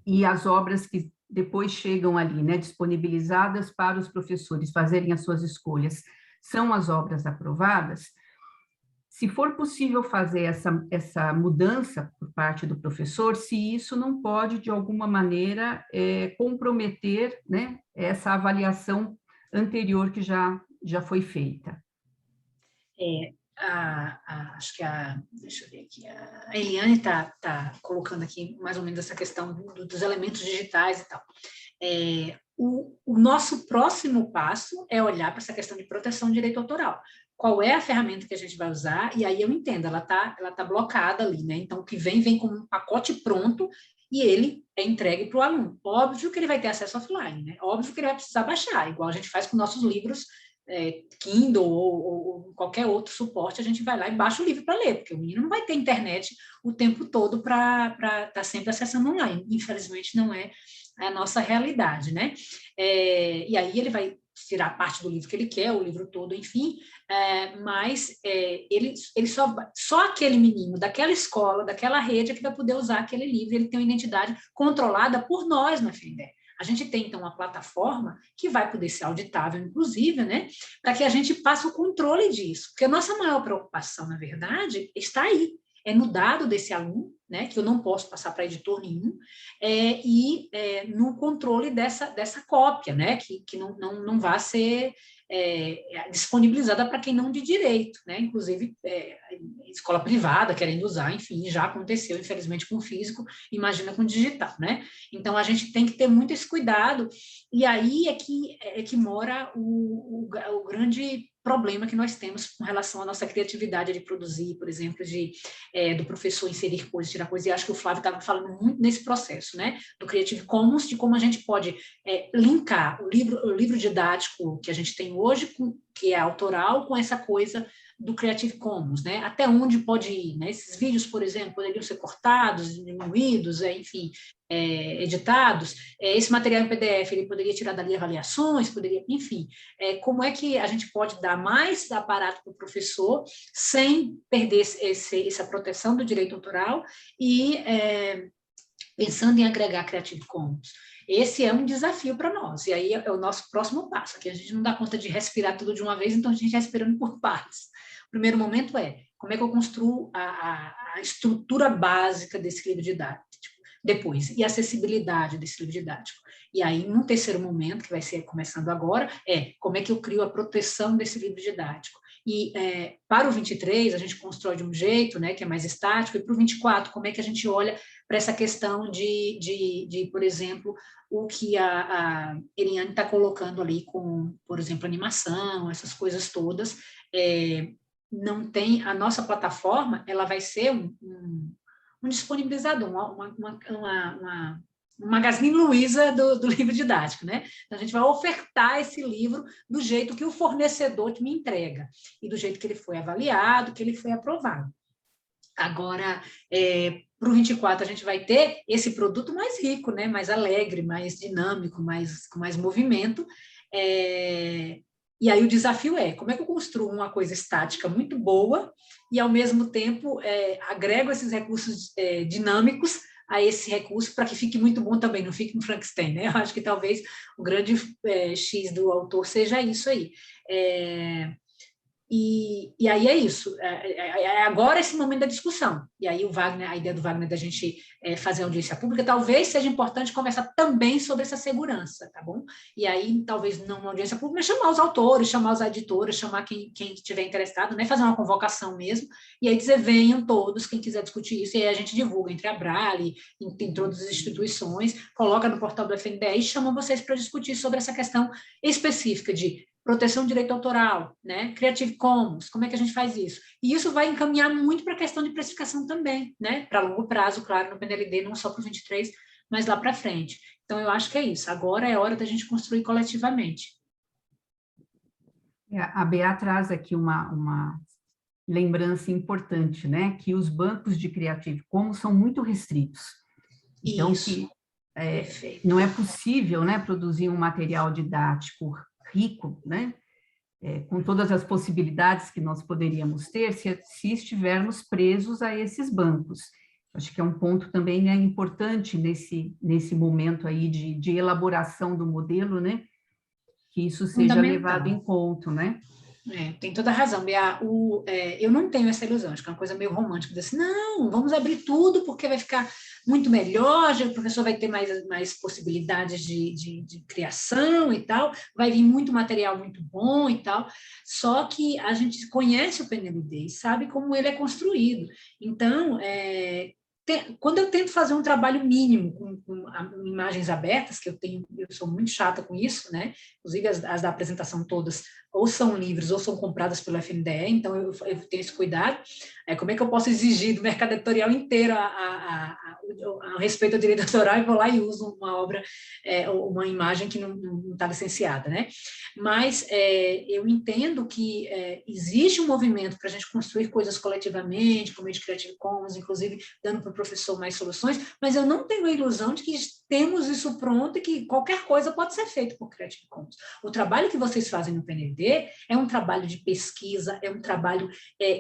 e as obras que depois chegam ali, né, disponibilizadas para os professores fazerem as suas escolhas, são as obras aprovadas, se for possível fazer essa mudança por parte do professor, se isso não pode, de alguma maneira, comprometer, né, essa avaliação anterior que já foi feita.
acho que deixa eu ver aqui, a Eliane está colocando aqui mais ou menos essa questão dos elementos digitais e tal. O nosso próximo passo é olhar para essa questão de proteção de direito autoral. Qual é a ferramenta que a gente vai usar? E aí eu entendo, ela tá blocada ali, né? Então, o que vem com um pacote pronto e ele é entregue para o aluno. Óbvio que ele vai ter acesso offline, né? Óbvio que ele vai precisar baixar, igual a gente faz com nossos livros, Kindle ou qualquer outro suporte, a gente vai lá e baixa o livro para ler, porque o menino não vai ter internet o tempo todo para estar sempre acessando online. Infelizmente, não é a nossa realidade, né? E aí ele vai tirar parte do livro que ele quer, o livro todo, enfim, mas ele só aquele menino daquela escola, daquela rede é que vai poder usar aquele livro, ele tem uma identidade controlada por nós na FNDE. A gente tem, então, uma plataforma que vai poder ser auditável, inclusive, né, para que a gente passe o controle disso, porque a nossa maior preocupação, na verdade, está aí, no dado desse aluno, né, que eu não posso passar para editor nenhum, no controle dessa cópia, né, que não vai ser disponibilizada para quem não de direito, né, inclusive escola privada querendo usar, enfim, já aconteceu, infelizmente, com físico, imagina com digital, né? Então, a gente tem que ter muito esse cuidado, e aí é que mora o grande problema que nós temos com relação à nossa criatividade de produzir, por exemplo, do professor inserir coisas, tirar coisas, e acho que o Flávio estava falando muito nesse processo, né, do Creative Commons, de como a gente pode linkar o livro didático que a gente tem hoje, que é autoral, com essa coisa do Creative Commons, né? Até onde pode ir, né? Esses vídeos, por exemplo, poderiam ser cortados, diminuídos, enfim, editados. Esse material em PDF, ele poderia tirar dali avaliações, poderia, enfim. Como é que a gente pode dar mais aparato para o professor sem perder essa proteção do direito autoral e pensando em agregar Creative Commons? Esse é um desafio para nós, e aí é o nosso próximo passo, que a gente não dá conta de respirar tudo de uma vez, então a gente vai respirando por partes. O primeiro momento como é que eu construo a estrutura básica desse livro didático, depois, e a acessibilidade desse livro didático. E aí, num terceiro momento, que vai ser começando agora, como é que eu crio a proteção desse livro didático. E para o 23, a gente constrói de um jeito, né, que é mais estático, e para o 24, como é que a gente olha para essa questão de, por exemplo, o que a Eliane está colocando ali com, por exemplo, animação, essas coisas todas. Não tem, a nossa plataforma, ela vai ser um disponibilizador, um Magazine Luiza do livro didático, né? Então, a gente vai ofertar esse livro do jeito que o fornecedor me entrega, e do jeito que ele foi avaliado, que ele foi aprovado. Agora, para o 24, a gente vai ter esse produto mais rico, né? Mais alegre, mais dinâmico, com mais movimento. E aí o desafio como é que eu construo uma coisa estática muito boa e, ao mesmo tempo, agrego esses recursos dinâmicos a esse recurso para que fique muito bom também, não fique um Frankenstein, né? Eu acho que talvez o grande X do autor seja isso aí. E aí é isso, agora esse momento da discussão, e aí a ideia do Wagner da gente fazer audiência pública, talvez seja importante conversar também sobre essa segurança, tá bom? E aí, talvez não uma audiência pública, mas chamar os autores, chamar os editores, chamar quem estiver interessado, né? Fazer uma convocação mesmo, e aí dizer, venham todos, quem quiser discutir isso, e aí a gente divulga entre a Brale, em todas as instituições, coloca no portal do FNDE e chama vocês para discutir sobre essa questão específica de proteção de direito autoral, né? Creative Commons, como é que a gente faz isso? E isso vai encaminhar muito para a questão de precificação também, né? Para longo prazo, claro, no PNLD, não só para o 23, mas lá para frente. Então, eu acho que é isso. Agora é hora da gente construir coletivamente.
A Bea traz aqui uma lembrança importante, né? Que os bancos de Creative Commons são muito restritos. Então, não é possível, né, produzir um material didático rico, né, com todas as possibilidades que nós poderíamos ter se estivermos presos a esses bancos. Acho que é um ponto também importante nesse momento aí de elaboração do modelo, né, que isso seja levado em conta, né?
Tem toda a razão, Bea. Eu não tenho essa ilusão, acho que é uma coisa meio romântica, assim, não, vamos abrir tudo porque vai ficar muito melhor, o professor vai ter mais possibilidades de criação e tal, vai vir muito material muito bom e tal, só que a gente conhece o PNLD e sabe como ele é construído. Então, quando eu tento fazer um trabalho mínimo com imagens abertas, que eu sou muito chata com isso, né? Inclusive as da apresentação todas ou são livres ou são compradas pelo FNDE, então eu tenho esse cuidado. Como é que eu posso exigir do mercado editorial inteiro a respeito ao direito autoral e vou lá e uso uma obra, uma imagem que não está licenciada, né? Mas eu entendo que existe um movimento para a gente construir coisas coletivamente, como de Creative Commons, inclusive dando para o professor mais soluções, mas eu não tenho a ilusão de que temos isso pronto e que qualquer coisa pode ser feita por Creative Commons. O trabalho que vocês fazem no PNLD é um trabalho de pesquisa, é um trabalho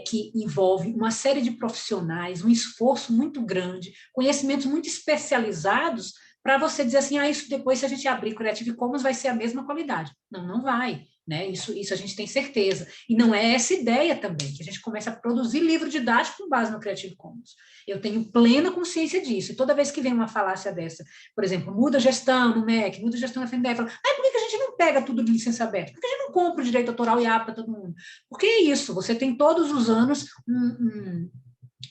que envolve uma série de profissionais, um esforço muito grande, conhecimentos muito especializados, para você dizer assim, isso depois, se a gente abrir Creative Commons, vai ser a mesma qualidade. Não vai. Né? Isso a gente tem certeza. E não é essa ideia também, que a gente comece a produzir livro didático com base no Creative Commons. Eu tenho plena consciência disso. E toda vez que vem uma falácia dessa, por exemplo, muda a gestão no MEC, muda a gestão no FNDE, fala, por que a gente não pega tudo de licença aberta? Por que a gente não compra o direito autoral e abre para todo mundo? Porque é isso, você tem todos os anos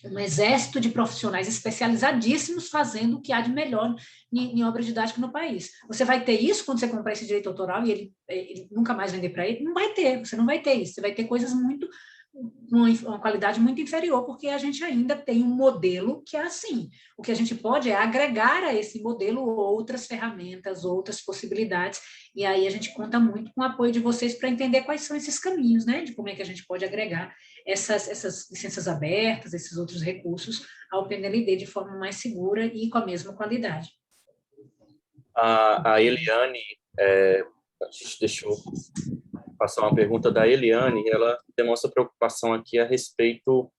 um exército de profissionais especializadíssimos fazendo o que há de melhor em obra didática no país. Você vai ter isso quando você comprar esse direito autoral e ele nunca mais vender para ele? Não vai ter, você não vai ter isso. Você vai ter coisas uma qualidade muito inferior, porque a gente ainda tem um modelo que é assim. O que a gente pode é agregar a esse modelo outras ferramentas, outras possibilidades, e aí a gente conta muito com o apoio de vocês para entender quais são esses caminhos, né, de como é que a gente pode agregar essas licenças abertas, esses outros recursos ao PNLD de forma mais segura e com a mesma qualidade.
A Eliane, a gente deixou passar uma pergunta da Eliane, ela demonstra preocupação aqui a respeito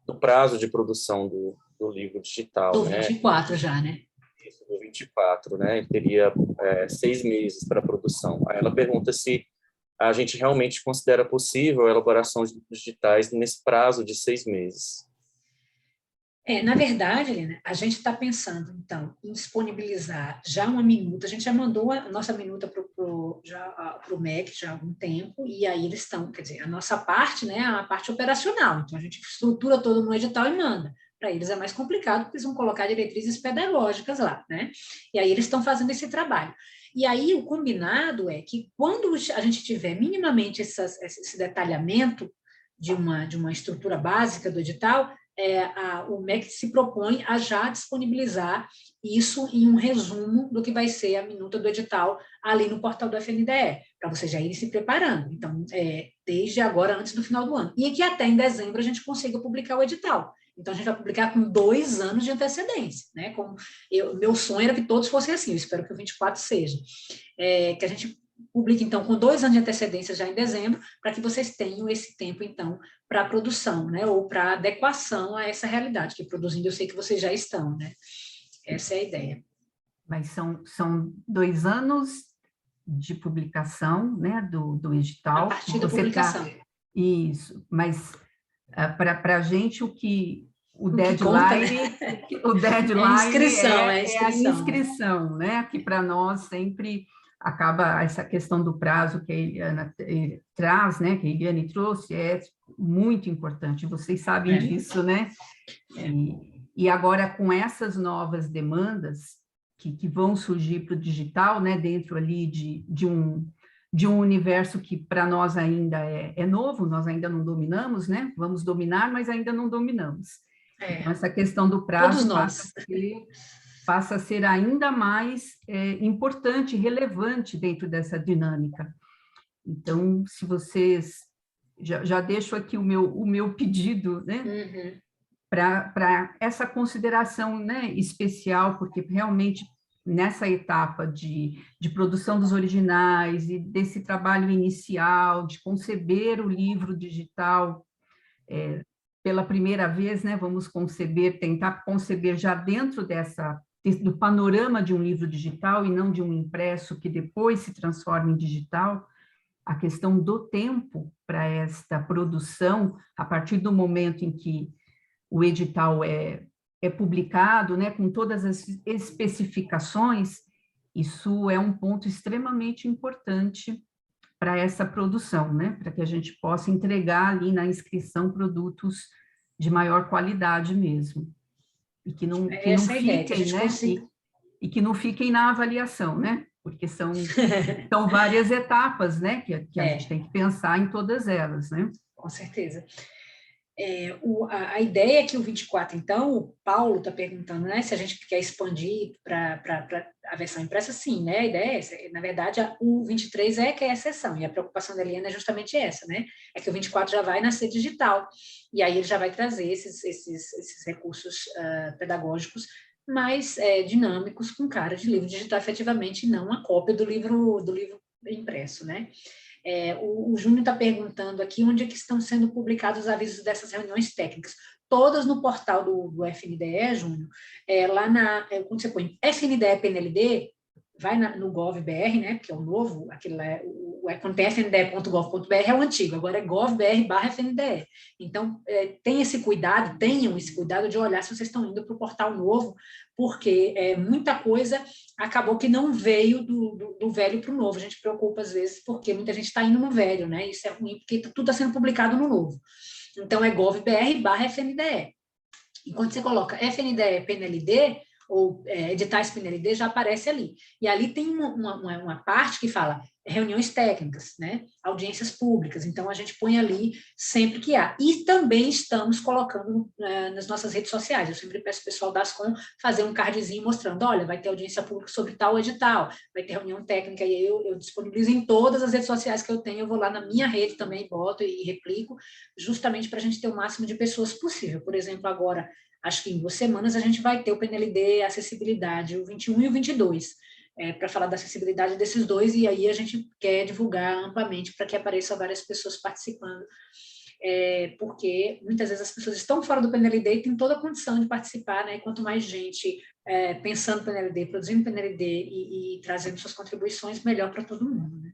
do prazo de produção do livro digital.
Do 24 já, né?
Isso, do 24, né? Teria 6 meses para a produção. Aí ela pergunta se a gente realmente considera possível a elaboração de livros digitais nesse prazo de 6 meses.
Na verdade, Helena, a gente está pensando, então, em disponibilizar já uma minuta, a gente já mandou a nossa minuta para o MEC já há algum tempo, e aí eles estão, quer dizer, a nossa parte, né, a parte operacional, então a gente estrutura todo no edital e manda. Para eles é mais complicado, porque eles vão colocar diretrizes pedagógicas lá, né? E aí eles estão fazendo esse trabalho. E aí o combinado é que quando a gente tiver minimamente esse detalhamento de uma estrutura básica do edital, o MEC se propõe a já disponibilizar isso em um resumo do que vai ser a minuta do edital ali no portal do FNDE, para vocês já irem se preparando. Então, desde agora, antes do final do ano. E que até em dezembro a gente consiga publicar o edital. Então, a gente vai publicar com 2 anos de antecedência, né? Meu sonho era que todos fossem assim, eu espero que o 24 seja. Que a gente publique, então, com 2 anos de antecedência já em dezembro, para que vocês tenham esse tempo, então, para a produção, né? Ou para adequação a essa realidade, que produzindo eu sei que vocês já estão, né? Essa é a ideia.
Mas são 2 anos de publicação, né, do edital.
A partir da publicação.
Isso, mas para a gente o deadline,
conta, né?
O deadline
é
a inscrição, né? Que para nós sempre acaba essa questão do prazo que a Eliana traz, né? Que a Eliane trouxe, é muito importante, vocês sabem disso, né? E agora, com essas novas demandas que vão surgir para o digital, né? Dentro ali de um universo que para nós ainda é novo, nós ainda não dominamos, né? Vamos dominar, mas ainda não dominamos. Então, essa questão do prazo passa a ser ainda mais importante, relevante dentro dessa dinâmica. Então, se vocês... Já deixo aqui o meu pedido, né?
Uhum.
Para essa consideração, né, especial, porque realmente nessa etapa de produção dos originais e desse trabalho inicial, de conceber o livro digital, pela primeira vez, né, vamos tentar conceber já dentro do panorama de um livro digital e não de um impresso que depois se transforma em digital, a questão do tempo para esta produção, a partir do momento em que o edital é é publicado, né, com todas as especificações, isso é um ponto extremamente importante para essa produção, né, para que a gente possa entregar ali na inscrição produtos de maior qualidade mesmo, e que não
ideia, que a
fiquem,
gente
né,
consiga...
e que não fiquem na avaliação, né, porque são várias etapas, né, que a gente tem que pensar em todas elas, né.
Com certeza. A ideia é que o 24, então, o Paulo está perguntando, né, se a gente quer expandir para a versão impressa, sim, né, a ideia é essa. Na verdade, o 23 que é a exceção, e a preocupação da Eliana é justamente essa, né, é que o 24 já vai nascer digital, e aí ele já vai trazer esses recursos pedagógicos mais dinâmicos, com cara de livro digital, efetivamente, e não a cópia do livro impresso, né. O Júnior está perguntando aqui onde é que estão sendo publicados os avisos dessas reuniões técnicas. Todas no portal do FNDE, Júnior. Quando você põe FNDE PNLD, vai no GovBR, né, que é o novo, aquele lá, quando tem fnde.gov.br é o antigo, agora é govbr/FNDE. Então, tenham esse cuidado de olhar se vocês estão indo para o portal novo, porque muita coisa acabou que não veio do velho para o novo. A gente preocupa, às vezes, porque muita gente está indo no velho, né? Isso é ruim, porque tudo está sendo publicado no novo. Então, é govbr/FNDE. E quando você coloca FNDE PNLD, ou editais PNLD, já aparece ali. E ali tem uma parte que fala reuniões técnicas, né? Audiências públicas. Então, a gente põe ali sempre que há. E também estamos colocando nas nossas redes sociais. Eu sempre peço ao pessoal da Ascom fazer um cardzinho mostrando, olha, vai ter audiência pública sobre tal edital, vai ter reunião técnica, e aí eu disponibilizo em todas as redes sociais que eu tenho, eu vou lá na minha rede também, boto e replico, justamente para a gente ter o máximo de pessoas possível. Por exemplo, agora, acho que em 2 semanas a gente vai ter o PNLD Acessibilidade, o 21 e o 22, para falar da acessibilidade desses dois, e aí a gente quer divulgar amplamente para que apareçam várias pessoas participando, porque muitas vezes as pessoas estão fora do PNLD e têm toda a condição de participar, né? E quanto mais gente pensando no PNLD, produzindo PNLD e trazendo suas contribuições, melhor para todo mundo, né?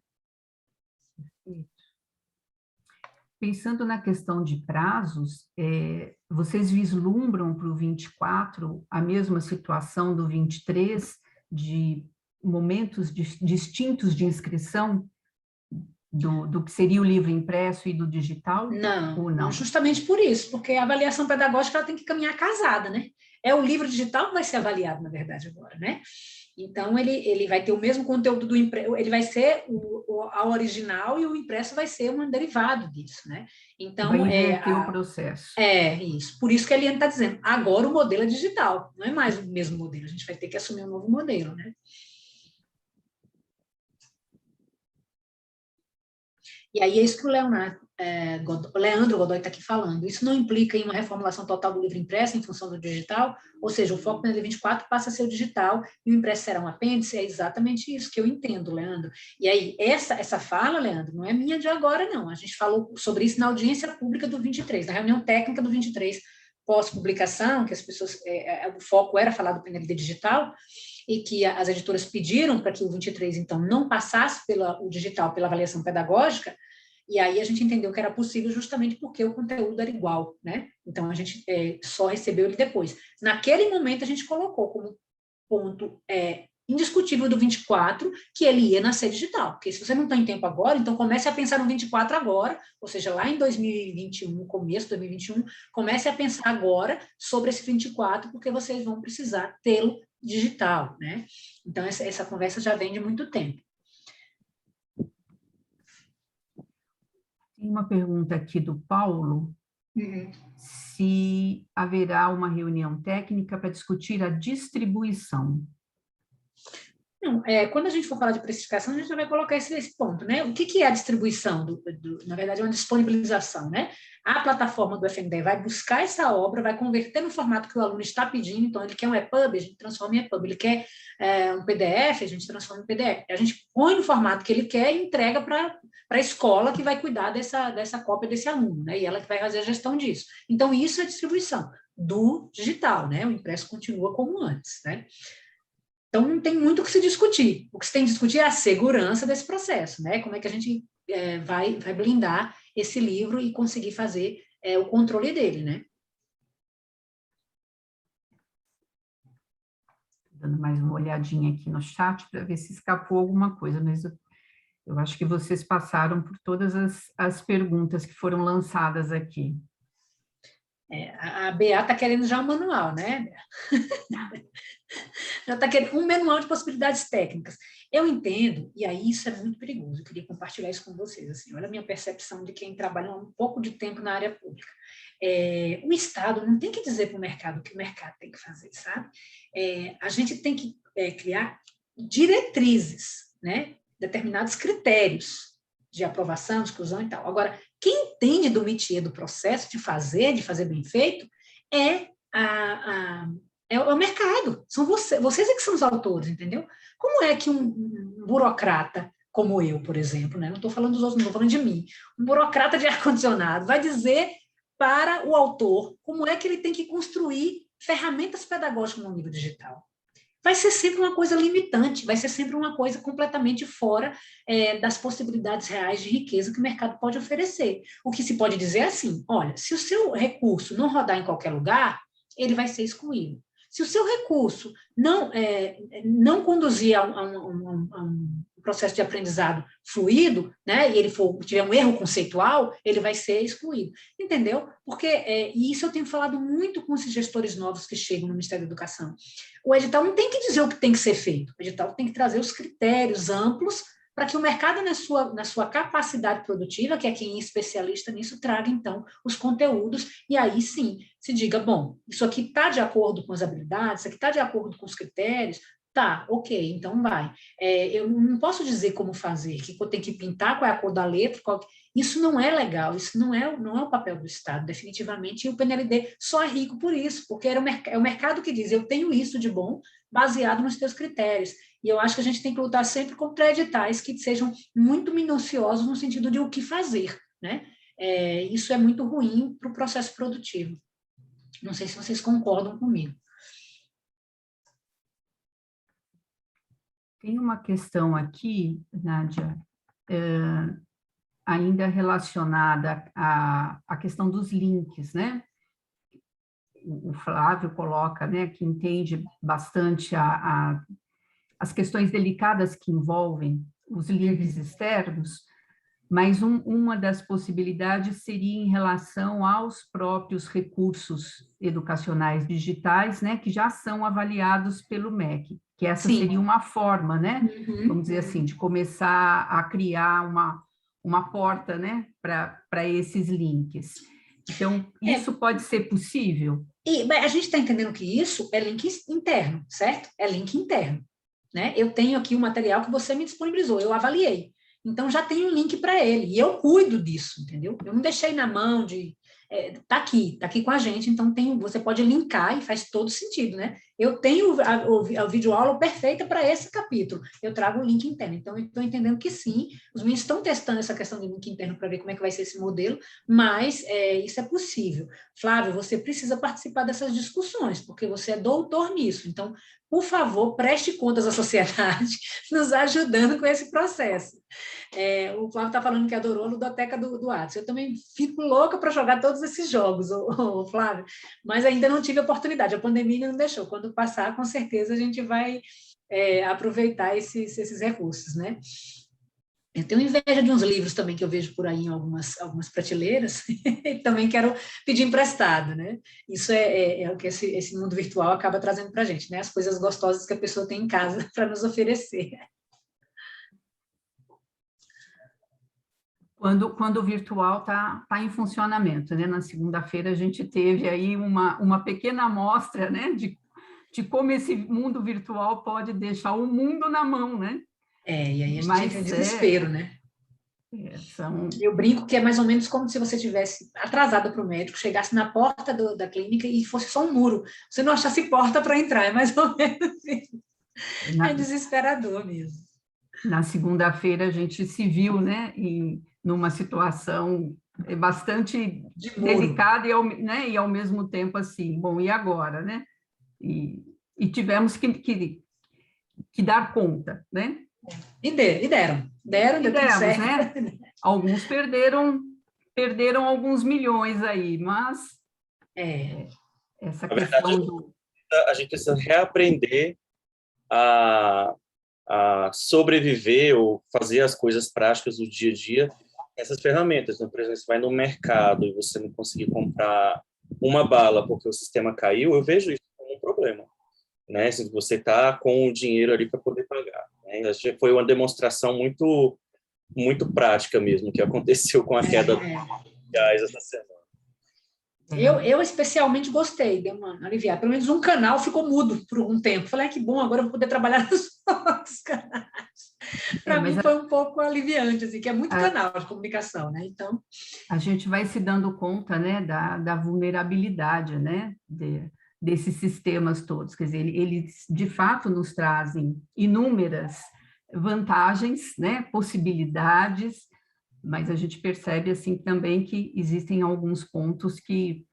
Pensando na questão de prazos, vocês vislumbram para o 24 a mesma situação do 23, de momentos distintos de inscrição do que seria o livro impresso e do digital?
Não,
ou não?
Justamente por isso, porque a avaliação pedagógica ela tem que caminhar casada, né? É o livro digital que vai ser avaliado, na verdade, agora, né? Então, ele vai ter o mesmo conteúdo do impresso, ele vai ser a original e o impresso vai ser um derivado disso, né? Então,
vai inverter o processo.
Isso. Por isso que a Eliane está dizendo, agora o modelo é digital, não é mais o mesmo modelo, a gente vai ter que assumir um novo modelo, né? E aí é isso que o Leandro Godoy está aqui falando. Isso não implica em uma reformulação total do livro impresso em função do digital, ou seja, o foco no PNLD 24 passa a ser o digital e o impresso será um apêndice? É exatamente isso que eu entendo, Leandro. E aí, essa fala, Leandro, não é minha de agora, não. A gente falou sobre isso na audiência pública do 23, na reunião técnica do 23, pós-publicação, que as pessoas, o foco era falar do PNLD digital, e que as editoras pediram para que o 23, então, não passasse o digital pela avaliação pedagógica, e aí a gente entendeu que era possível justamente porque o conteúdo era igual, né? Então, a gente só recebeu ele depois. Naquele momento, a gente colocou como ponto indiscutível do 24 que ele ia nascer digital, porque se você não tem tempo agora, então comece a pensar no 24 agora, ou seja, lá em 2021, começo de 2021, comece a pensar agora sobre esse 24, porque vocês vão precisar tê-lo digital, né? Então, essa conversa já vem de muito tempo.
Tem uma pergunta aqui do Paulo, se haverá uma reunião técnica para discutir a distribuição.
Não, quando a gente for falar de precificação, a gente já vai colocar esse ponto, né? O que é a distribuição? Na verdade, é uma disponibilização, né? A plataforma do FNDE vai buscar essa obra, vai converter no formato que o aluno está pedindo, então ele quer um EPUB, a gente transforma em EPUB, ele quer um PDF, a gente transforma em PDF. A gente põe no formato que ele quer e entrega para a escola que vai cuidar dessa cópia desse aluno, né? E ela que vai fazer a gestão disso. Então, isso é distribuição do digital, né? O impresso continua como antes, né? Então, não tem muito o que se discutir. O que se tem que discutir é a segurança desse processo, né? Como é que a gente vai blindar esse livro e conseguir fazer o controle dele, né?
dando mais uma olhadinha aqui no chat para ver se escapou alguma coisa, mas eu acho que vocês passaram por todas as perguntas que foram lançadas aqui.
A BA está querendo já um manual, né? Já está querendo um manual de possibilidades técnicas. Eu entendo, e aí isso é muito perigoso, eu queria compartilhar isso com vocês. Assim, olha a minha percepção de quem trabalha um pouco de tempo na área pública. O Estado não tem que dizer para o mercado o que o mercado tem que fazer, sabe? A gente tem que criar diretrizes, né? Determinados critérios de aprovação, de exclusão e tal. Agora, quem entende do métier do processo de fazer bem feito, é o mercado. São vocês é que são os autores, entendeu? Como é que um burocrata como eu, por exemplo, né? Não estou falando dos outros, não estou falando de mim. Um burocrata de ar-condicionado vai dizer para o autor como é que ele tem que construir ferramentas pedagógicas no nível digital. Vai ser sempre uma coisa limitante, vai ser sempre uma coisa completamente fora das possibilidades reais de riqueza que o mercado pode oferecer. O que se pode dizer é assim, olha, se o seu recurso não rodar em qualquer lugar, ele vai ser excluído. Se o seu recurso não conduzir a um processo de aprendizado fluido, né, e ele tiver um erro conceitual, ele vai ser excluído. Entendeu? Porque, e isso eu tenho falado muito com esses gestores novos que chegam no Ministério da Educação. O edital não tem que dizer o que tem que ser feito, o edital tem que trazer os critérios amplos para que o mercado, na sua capacidade produtiva, que é quem é especialista nisso, traga, então, os conteúdos, e aí sim se diga, bom, isso aqui está de acordo com as habilidades, isso aqui está de acordo com os critérios, tá, ok, então vai. Eu não posso dizer como fazer, que eu tenho que pintar qual é a cor da letra, isso não é legal, isso não é o papel do Estado, definitivamente, e o PNLD só é rico por isso, porque é o mercado que diz, eu tenho isso de bom, baseado nos teus critérios. E eu acho que a gente tem que lutar sempre contra editais que sejam muito minuciosos no sentido de o que fazer, né? Isso é muito ruim para o processo produtivo. Não sei se vocês concordam comigo.
Tem uma questão aqui, Nádia, ainda relacionada à questão dos links, né? O Flávio coloca, né, que entende bastante as questões delicadas que envolvem os links externos, mas uma das possibilidades seria em relação aos próprios recursos educacionais digitais, né, que já são avaliados pelo MEC, que essa
Sim.
seria uma forma, né, vamos dizer assim, de começar a criar uma porta, né, para esses links. Então, isso pode ser possível?
A gente está entendendo que isso é link interno, certo? É link interno. Né? Eu tenho aqui o material que você me disponibilizou, eu avaliei. Então, já tem um link para ele, e eu cuido disso, entendeu? Eu não deixei na mão de... Tá aqui com a gente, então você pode linkar e faz todo sentido, né? Eu tenho a videoaula perfeita para esse capítulo, eu trago o link interno. Então, eu estou entendendo que sim, os meninos estão testando essa questão de link interno para ver como é que vai ser esse modelo, mas isso é possível. Flávio, você precisa participar dessas discussões, porque você é doutor nisso, então, por favor, preste contas à sociedade, nos ajudando com esse processo. O Flávio está falando que adorou a ludoteca do Atos. Eu também fico louca para jogar todos esses jogos, Flávio, mas ainda não tive oportunidade, a pandemia não deixou. Quando passar, com certeza, a gente vai aproveitar esses recursos, né? Eu tenho inveja de uns livros também que eu vejo por aí em algumas prateleiras, e também quero pedir emprestado, né? Isso é o que esse mundo virtual acaba trazendo para a gente, né? As coisas gostosas que a pessoa tem em casa para nos oferecer.
Quando o virtual está em funcionamento, né? Na segunda-feira a gente teve aí uma pequena amostra, né? De como esse mundo virtual pode deixar o mundo na mão, né?
E aí a gente entra em desespero, né? Eu brinco que é mais ou menos como se você estivesse atrasado para o médico, chegasse na porta da clínica e fosse só um muro. Você não achasse porta para entrar, é mais ou menos isso. É desesperador mesmo.
Na segunda-feira a gente se viu, né? Numa situação bastante delicada e ao mesmo tempo assim, bom, e agora, né? E tivemos que dar conta, né?
E deram tudo certo.
Né? Alguns perderam alguns milhões aí, mas essa questão
a gente precisa reaprender a sobreviver ou fazer as coisas práticas do dia a dia essas ferramentas. Então, por exemplo, você vai no mercado e você não conseguir comprar uma bala porque o sistema caiu, eu vejo isso como um problema, né? Se você está com o dinheiro ali para poder pagar, né? Acho que foi uma demonstração muito prática mesmo que aconteceu com a queda dos reais essa semana.
Eu especialmente gostei, deu uma aliviada. Pelo menos um canal ficou mudo por um tempo. Falei, que bom, agora eu vou poder trabalhar nos outros canais. Para mim foi um pouco aliviante, assim, que é muito canal de comunicação, né? Então,
a gente vai se dando conta, né, da vulnerabilidade, né, desses sistemas todos. Quer dizer, eles de fato nos trazem inúmeras vantagens, né, possibilidades, mas a gente percebe assim também que existem alguns pontos que,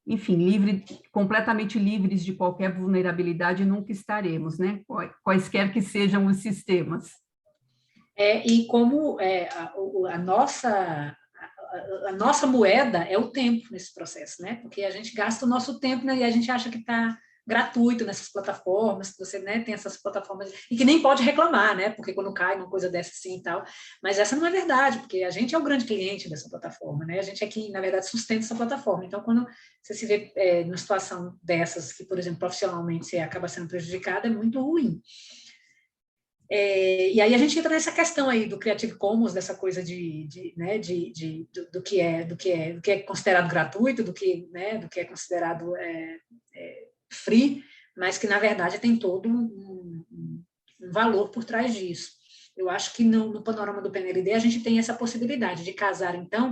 enfim, completamente livres de qualquer vulnerabilidade nunca estaremos, né? Quaisquer que sejam os sistemas.
E como a nossa moeda é o tempo nesse processo, né? Porque a gente gasta o nosso tempo, né? E a gente acha que está gratuito nessas plataformas, que você, né, tem essas plataformas, e que nem pode reclamar, né? Porque quando cai uma coisa dessa assim e tal, mas essa não é verdade, porque a gente é o grande cliente dessa plataforma, né? A gente é quem, na verdade, sustenta essa plataforma. Então, quando você se vê numa situação dessas, que, por exemplo, profissionalmente você acaba sendo prejudicado, é muito ruim. E aí a gente entra nessa questão aí do Creative Commons, dessa coisa do que é considerado gratuito, do que é considerado free, mas que, na verdade, tem todo um valor por trás disso. Eu acho que no panorama do PNLD a gente tem essa possibilidade de casar, então,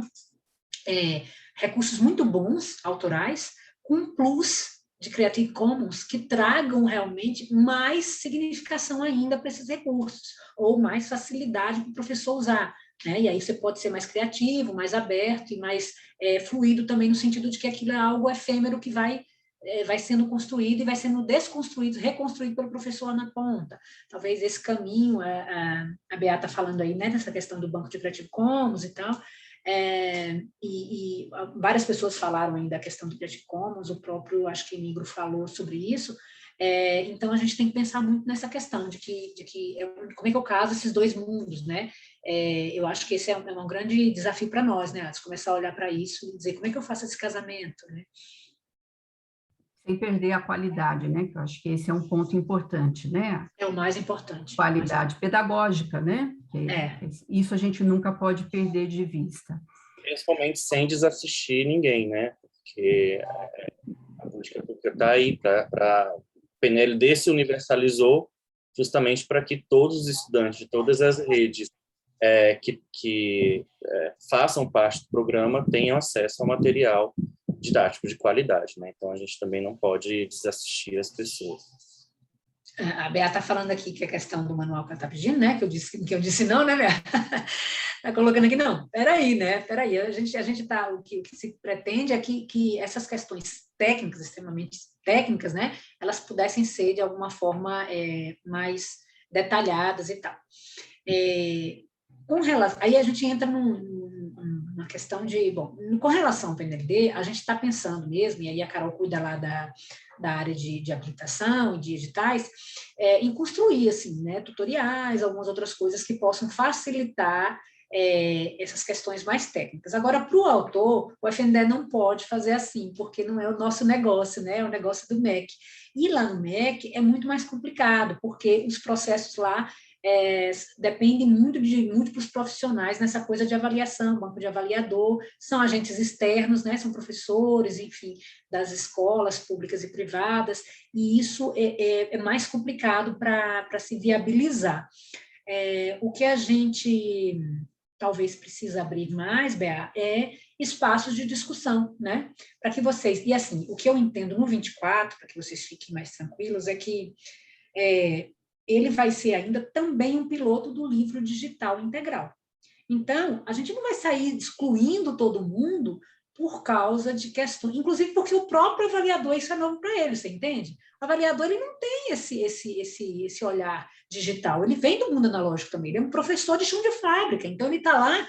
recursos muito bons, autorais, com um plus de Creative Commons que tragam realmente mais significação ainda para esses recursos, ou mais facilidade para o professor usar, né? E aí você pode ser mais criativo, mais aberto e mais fluido também, no sentido de que aquilo é algo efêmero que vai sendo construído e vai sendo desconstruído, reconstruído pelo professor lá na ponta. Talvez esse caminho, a Beata falando aí, né, nessa questão do banco de Creative Commons e tal, e várias pessoas falaram aí da questão do Creative Commons, o próprio, acho que Nigro falou sobre isso. Então a gente tem que pensar muito nessa questão de que como é que eu caso esses dois mundos, né? Eu acho que esse é um grande desafio para nós, né? Começar a olhar para isso e dizer como é que eu faço esse casamento, né?
Sem perder a qualidade, né? Que eu acho que esse é um ponto importante, né?
É o mais importante.
Qualidade pedagógica, né? Isso a gente nunca pode perder de vista.
Principalmente sem desassistir ninguém, né? Porque a política pública está aí para o PNLD se universalizou justamente para que todos os estudantes de todas as redes que façam parte do programa tenham acesso ao material didático de qualidade, né? Então a gente também não pode desassistir as pessoas.
A Beata está falando aqui que a questão do manual que ela está pedindo, né? Que eu disse não, né, Beata? Está colocando aqui, não, peraí, né? Peraí, a gente tá, o que se pretende é que essas questões técnicas, extremamente técnicas, né? Elas pudessem ser, de alguma forma, mais detalhadas e tal. Aí a gente entra numa questão de, bom, com relação ao PNLD, a gente está pensando mesmo, e aí a Carol cuida lá da área de habilitação e de editais, em construir, assim, né, tutoriais, algumas outras coisas que possam facilitar essas questões mais técnicas. Agora, para o autor, o FNDE não pode fazer assim, porque não é o nosso negócio, né, é o negócio do MEC. E lá no MEC é muito mais complicado, porque os processos lá dependem muito de múltiplos profissionais nessa coisa de avaliação, banco de avaliador, são agentes externos, né, são professores, enfim, das escolas públicas e privadas, e isso é mais complicado para se viabilizar. O que a gente talvez precisa abrir mais, Bea, é espaços de discussão, né, para que vocês, e assim, o que eu entendo no 24, para que vocês fiquem mais tranquilos, é que ele vai ser ainda também um piloto do livro digital integral. Então, a gente não vai sair excluindo todo mundo por causa de questões, inclusive porque o próprio avaliador, isso é novo para ele, você entende? O avaliador, ele não tem esse olhar digital, ele vem do mundo analógico também, ele é um professor de chão de fábrica, então ele está lá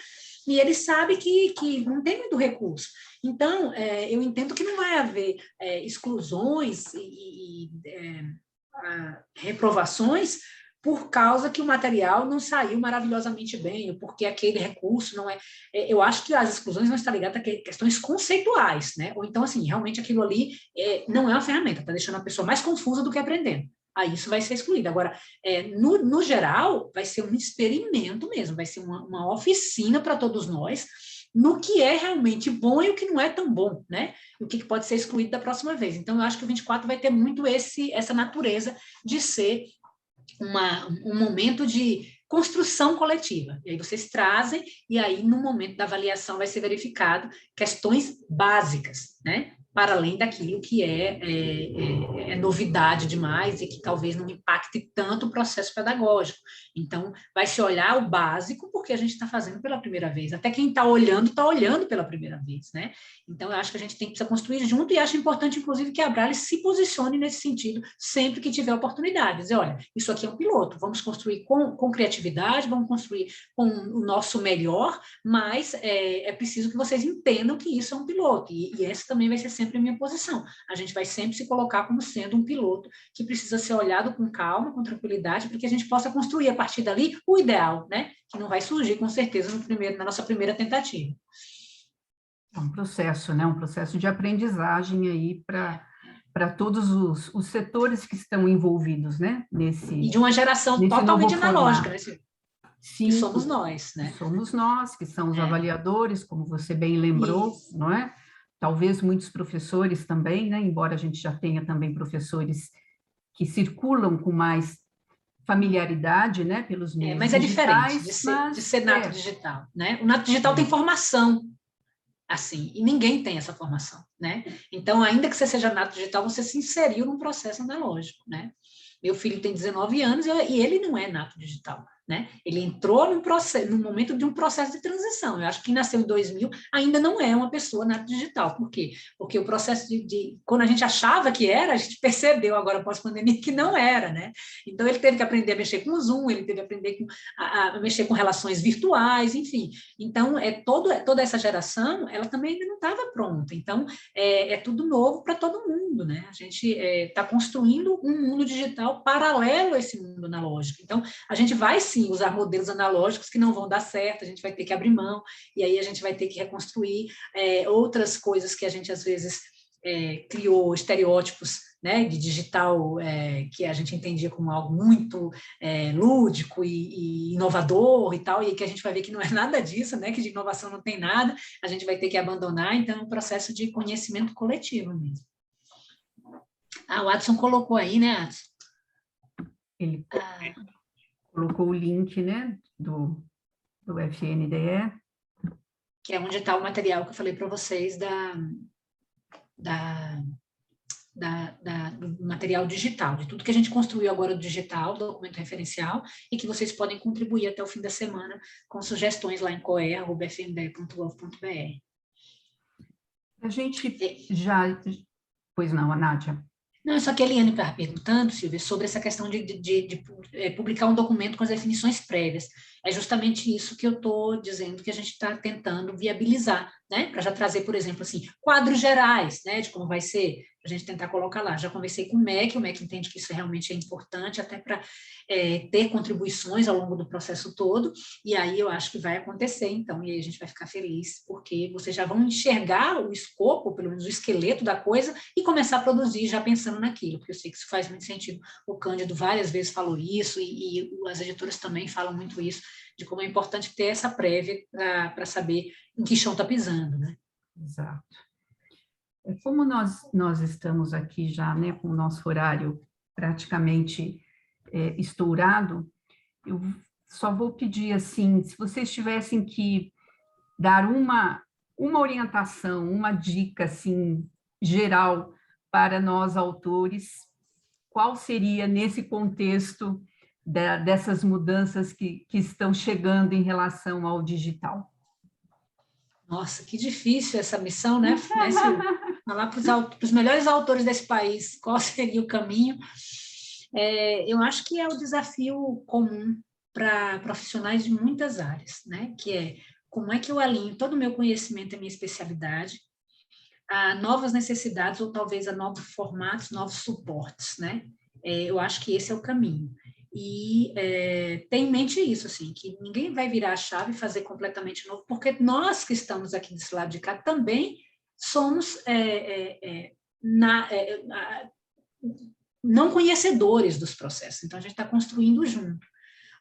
e ele sabe que não tem muito recurso. Então, eu entendo que não vai haver exclusões reprovações por causa que o material não saiu maravilhosamente bem, ou porque aquele recurso não é... Eu acho que as exclusões vão estar ligadas a questões conceituais, né? Ou então, assim, realmente aquilo ali não é uma ferramenta, está deixando a pessoa mais confusa do que aprendendo. Aí isso vai ser excluído. Agora, no geral, vai ser um experimento mesmo, vai ser uma oficina para todos nós, no que é realmente bom e o que não é tão bom, né? O que pode ser excluído da próxima vez. Então, eu acho que o 24 vai ter muito essa natureza de ser um momento de construção coletiva. E aí vocês trazem, e aí no momento da avaliação vai ser verificado questões básicas, né? Para além daquilo que é novidade demais e que talvez não impacte tanto o processo pedagógico. Então, vai se olhar o básico, porque a gente está fazendo pela primeira vez. Até quem está olhando pela primeira vez, né? Então, eu acho que a gente precisa construir junto e acho importante, inclusive, que a Abrale se posicione nesse sentido sempre que tiver oportunidade. Dizer, olha, isso aqui é um piloto, vamos construir com criatividade, vamos construir com o nosso melhor, mas é preciso que vocês entendam que isso é um piloto. E essa também vai ser sempre a minha posição. A gente vai sempre se colocar como sendo um piloto que precisa ser olhado com calma, com tranquilidade, para que a gente possa construir a partir dali o ideal, né? Que não vai surgir, com certeza, na nossa primeira tentativa.
É um processo, né? Um processo de aprendizagem aí para todos os setores que estão envolvidos, né?
E de uma geração totalmente analógica, né?
Sim,
que somos nós, né?
Que somos nós, que são os avaliadores, como você bem lembrou,
Isso.
Não é? Talvez muitos professores também, né? Embora a gente já tenha também professores que circulam com mais familiaridade, né? Pelos meios
mas é
digitais,
diferente de ser nato digital, né? O nato digital tem formação, assim, e ninguém tem essa formação, né? Então, ainda que você seja nato digital, você se inseriu num processo analógico, né? Meu filho tem 19 anos e ele não é nato digital, né? Ele entrou num momento de um processo de transição. Eu acho que quem nasceu em 2000 ainda não é uma pessoa nato digital. Por quê? Porque o processo quando a gente achava que era, a gente percebeu agora pós-pandemia que não era, né? Então, ele teve que aprender a mexer com o Zoom, ele teve que aprender a mexer com relações virtuais, enfim. Então, toda essa geração, ela também ainda não estava pronta. Então, é tudo novo para todo mundo, né? A gente está construindo um mundo digital paralelo a esse mundo analógico. Então, a gente vai sim usar modelos analógicos que não vão dar certo, a gente vai ter que abrir mão, e aí a gente vai ter que reconstruir outras coisas que a gente às vezes criou, estereótipos, né, de digital que a gente entendia como algo muito lúdico e inovador e tal, e que a gente vai ver que não é nada disso, né, que de inovação não tem nada, a gente vai ter que abandonar, então é um processo de conhecimento coletivo mesmo. O Adson colocou aí, né, Adson?
Ele colocou o link, né, do FNDE.
Que é onde está o material que eu falei para vocês do material digital, de tudo que a gente construiu agora do digital, do documento referencial, e que vocês podem contribuir até o fim da semana com sugestões lá em coe@fnde.gov.br.
A gente já... Pois não, a Nádia.
Não, só que a Eliane estava perguntando, Silvia, sobre essa questão de publicar um documento com as definições prévias. É justamente isso que eu estou dizendo que a gente está tentando viabilizar, né? Para já trazer, por exemplo, assim, quadros gerais, né? De como vai ser, para a gente tentar colocar lá. Já conversei com o MEC entende que isso realmente é importante, até para ter contribuições ao longo do processo todo, e aí eu acho que vai acontecer, então, e aí a gente vai ficar feliz, porque vocês já vão enxergar o escopo, pelo menos o esqueleto da coisa, e começar a produzir já pensando naquilo, porque eu sei que isso faz muito sentido. O Cândido várias vezes falou isso, e as editoras também falam muito isso, de como é importante ter essa prévia para saber em que chão está pisando, né?
Exato. Como nós estamos aqui já, né, com o nosso horário praticamente estourado, eu só vou pedir, assim, se vocês tivessem que dar uma orientação, uma dica, assim, geral para nós autores, qual seria nesse contexto dessas mudanças que estão chegando em relação ao digital?
Nossa, que difícil essa missão, né, Silvia? Falar para os melhores autores desse país qual seria o caminho. Eu acho que é o desafio comum para profissionais de muitas áreas, né? Que é como é que eu alinho todo o meu conhecimento e minha especialidade a novas necessidades ou talvez a novos formatos, novos suportes, né? Eu acho que esse é o caminho. E tem em mente isso, assim, que ninguém vai virar a chave e fazer completamente novo, porque nós que estamos aqui desse lado de cá também somos não conhecedores dos processos, então a gente está construindo junto.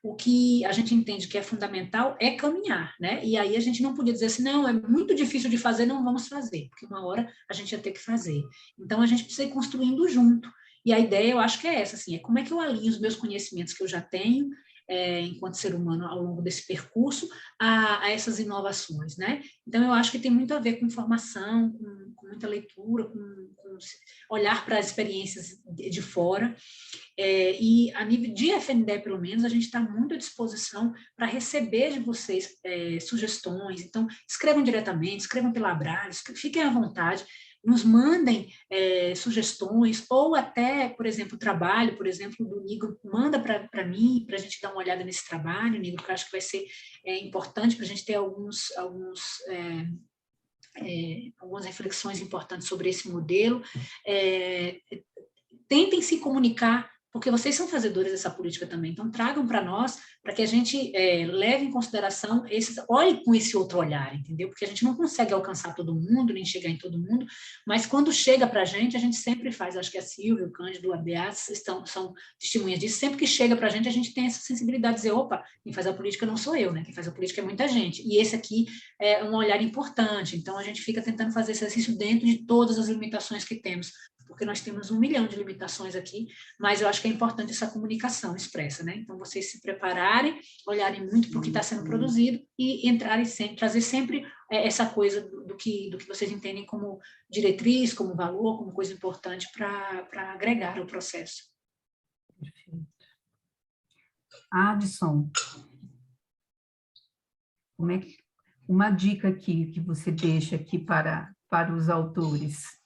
O que a gente entende que é fundamental é caminhar, né? E aí a gente não podia dizer assim, não, é muito difícil de fazer, não vamos fazer, porque uma hora a gente ia ter que fazer. Então a gente precisa ir construindo junto. E a ideia, eu acho que é essa, assim, é como é que eu alinho os meus conhecimentos que eu já tenho, enquanto ser humano, ao longo desse percurso, a essas inovações, né? Então, eu acho que tem muito a ver com formação, com muita leitura, com olhar para as experiências de fora, e a nível de FNDE, pelo menos, a gente está muito à disposição para receber de vocês sugestões. Então, escrevam diretamente, escrevam pela Abrales, fiquem à vontade, nos mandem sugestões, ou até, por exemplo, o trabalho, por exemplo, do Nigro, manda para mim, para a gente dar uma olhada nesse trabalho, Nigro, que eu acho que vai ser importante para a gente ter algumas reflexões importantes sobre esse modelo. Tentem se comunicar, porque vocês são fazedores dessa política também, então tragam para nós, para que a gente leve em consideração, olhe com esse outro olhar, entendeu? Porque a gente não consegue alcançar todo mundo, nem chegar em todo mundo, mas quando chega para a gente sempre faz, acho que a Silvia, o Cândido, a Beatriz são testemunhas disso, sempre que chega para a gente tem essa sensibilidade de dizer, opa, quem faz a política não sou eu, né? Quem faz a política é muita gente, e esse aqui é um olhar importante, então a gente fica tentando fazer esse exercício dentro de todas as limitações que temos, porque nós temos 1 milhão de limitações aqui, mas eu acho que é importante essa comunicação expressa, né? Então, vocês se prepararem, olharem muito para o que está sendo produzido e entrarem sempre, trazer sempre essa coisa do que vocês entendem como diretriz, como valor, como coisa importante para agregar o processo.
Perfeito. Adson, uma dica aqui que você deixa aqui para os autores?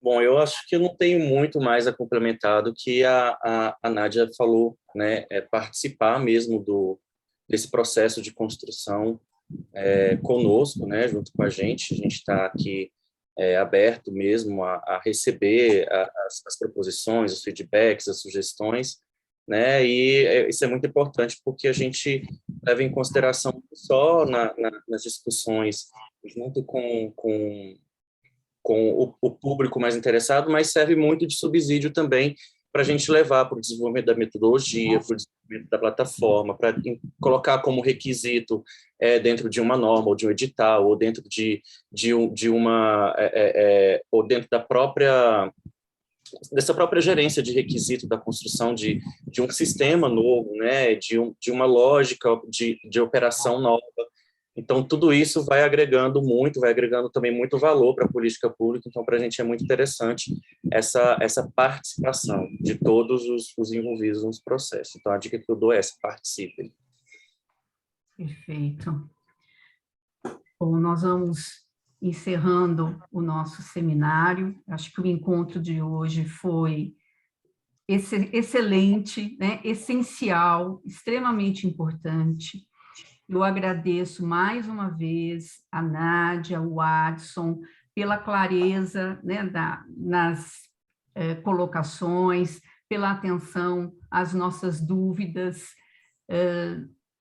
Bom, eu acho que eu não tenho muito mais a complementar do que a Nádia falou, né? Participar mesmo desse processo de construção conosco, né? Junto com a gente está aqui aberto mesmo a receber as proposições, os feedbacks, as sugestões, né? E isso é muito importante porque a gente leva em consideração não só nas discussões junto com o público mais interessado, mas serve muito de subsídio também para a gente levar para o desenvolvimento da metodologia, para o desenvolvimento da plataforma, para colocar como requisito dentro de uma norma, ou de um edital, ou dentro ou dentro dessa própria gerência de requisito da construção de um sistema novo, né, de uma lógica de operação nova. Então, tudo isso vai agregando também muito valor para a política pública, então, para a gente é muito interessante essa participação de todos os envolvidos nos processos. Então, a dica que eu dou é essa: participem.
Perfeito. Bom, nós vamos encerrando o nosso seminário. Acho que o encontro de hoje foi excelente, né? Essencial, extremamente importante. Eu agradeço mais uma vez a Nádia, o Adson, pela clareza, né, nas colocações, pela atenção às nossas dúvidas,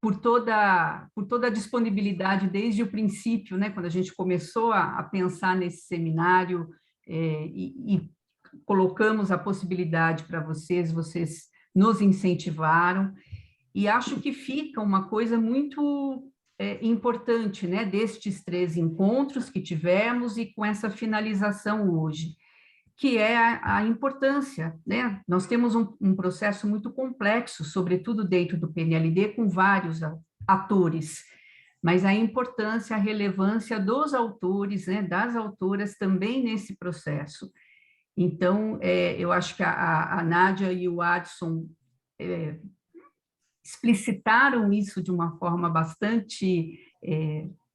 por toda a disponibilidade desde o princípio, né, quando a gente começou a pensar nesse seminário e colocamos a possibilidade para vocês nos incentivaram. E acho que fica uma coisa muito importante, né, destes 3 encontros que tivemos e com essa finalização hoje, que é a importância, né? Nós temos um processo muito complexo, sobretudo dentro do PNLD, com vários atores, mas a importância, a relevância dos autores, né, das autoras também nesse processo. Então, eu acho que a Nádia e o Adson explicitaram isso de uma forma bastante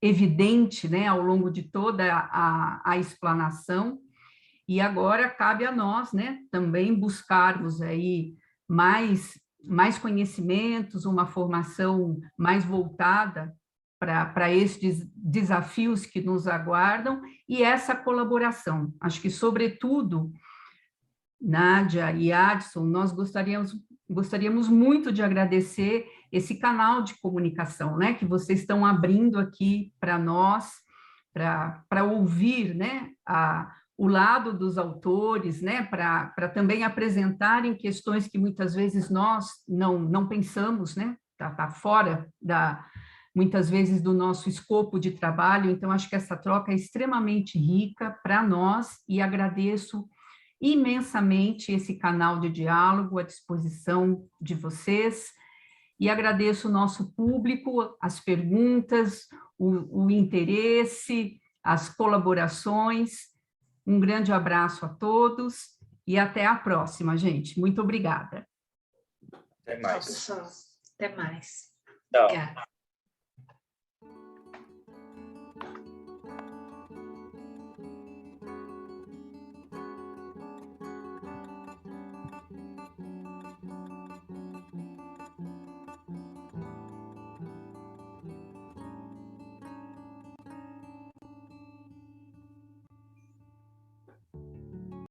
evidente, né, ao longo de toda a explanação, e agora cabe a nós, né, também buscarmos aí mais conhecimentos, uma formação mais voltada para estes desafios que nos aguardam, e essa colaboração. Acho que, sobretudo, Nádia e Adson, nós gostaríamos muito de agradecer esse canal de comunicação, né, que vocês estão abrindo aqui para nós, para ouvir, né, o lado dos autores, né, para também apresentarem questões que muitas vezes nós não pensamos, né, tá fora muitas vezes do nosso escopo de trabalho. Então acho que essa troca é extremamente rica para nós e agradeço imensamente esse canal de diálogo à disposição de vocês, e agradeço o nosso público, as perguntas, o interesse, as colaborações. Um grande abraço a todos e até a próxima, gente. Muito obrigada.
Até mais.
Tchau, pessoal. Até mais.
Tchau.
Obrigada.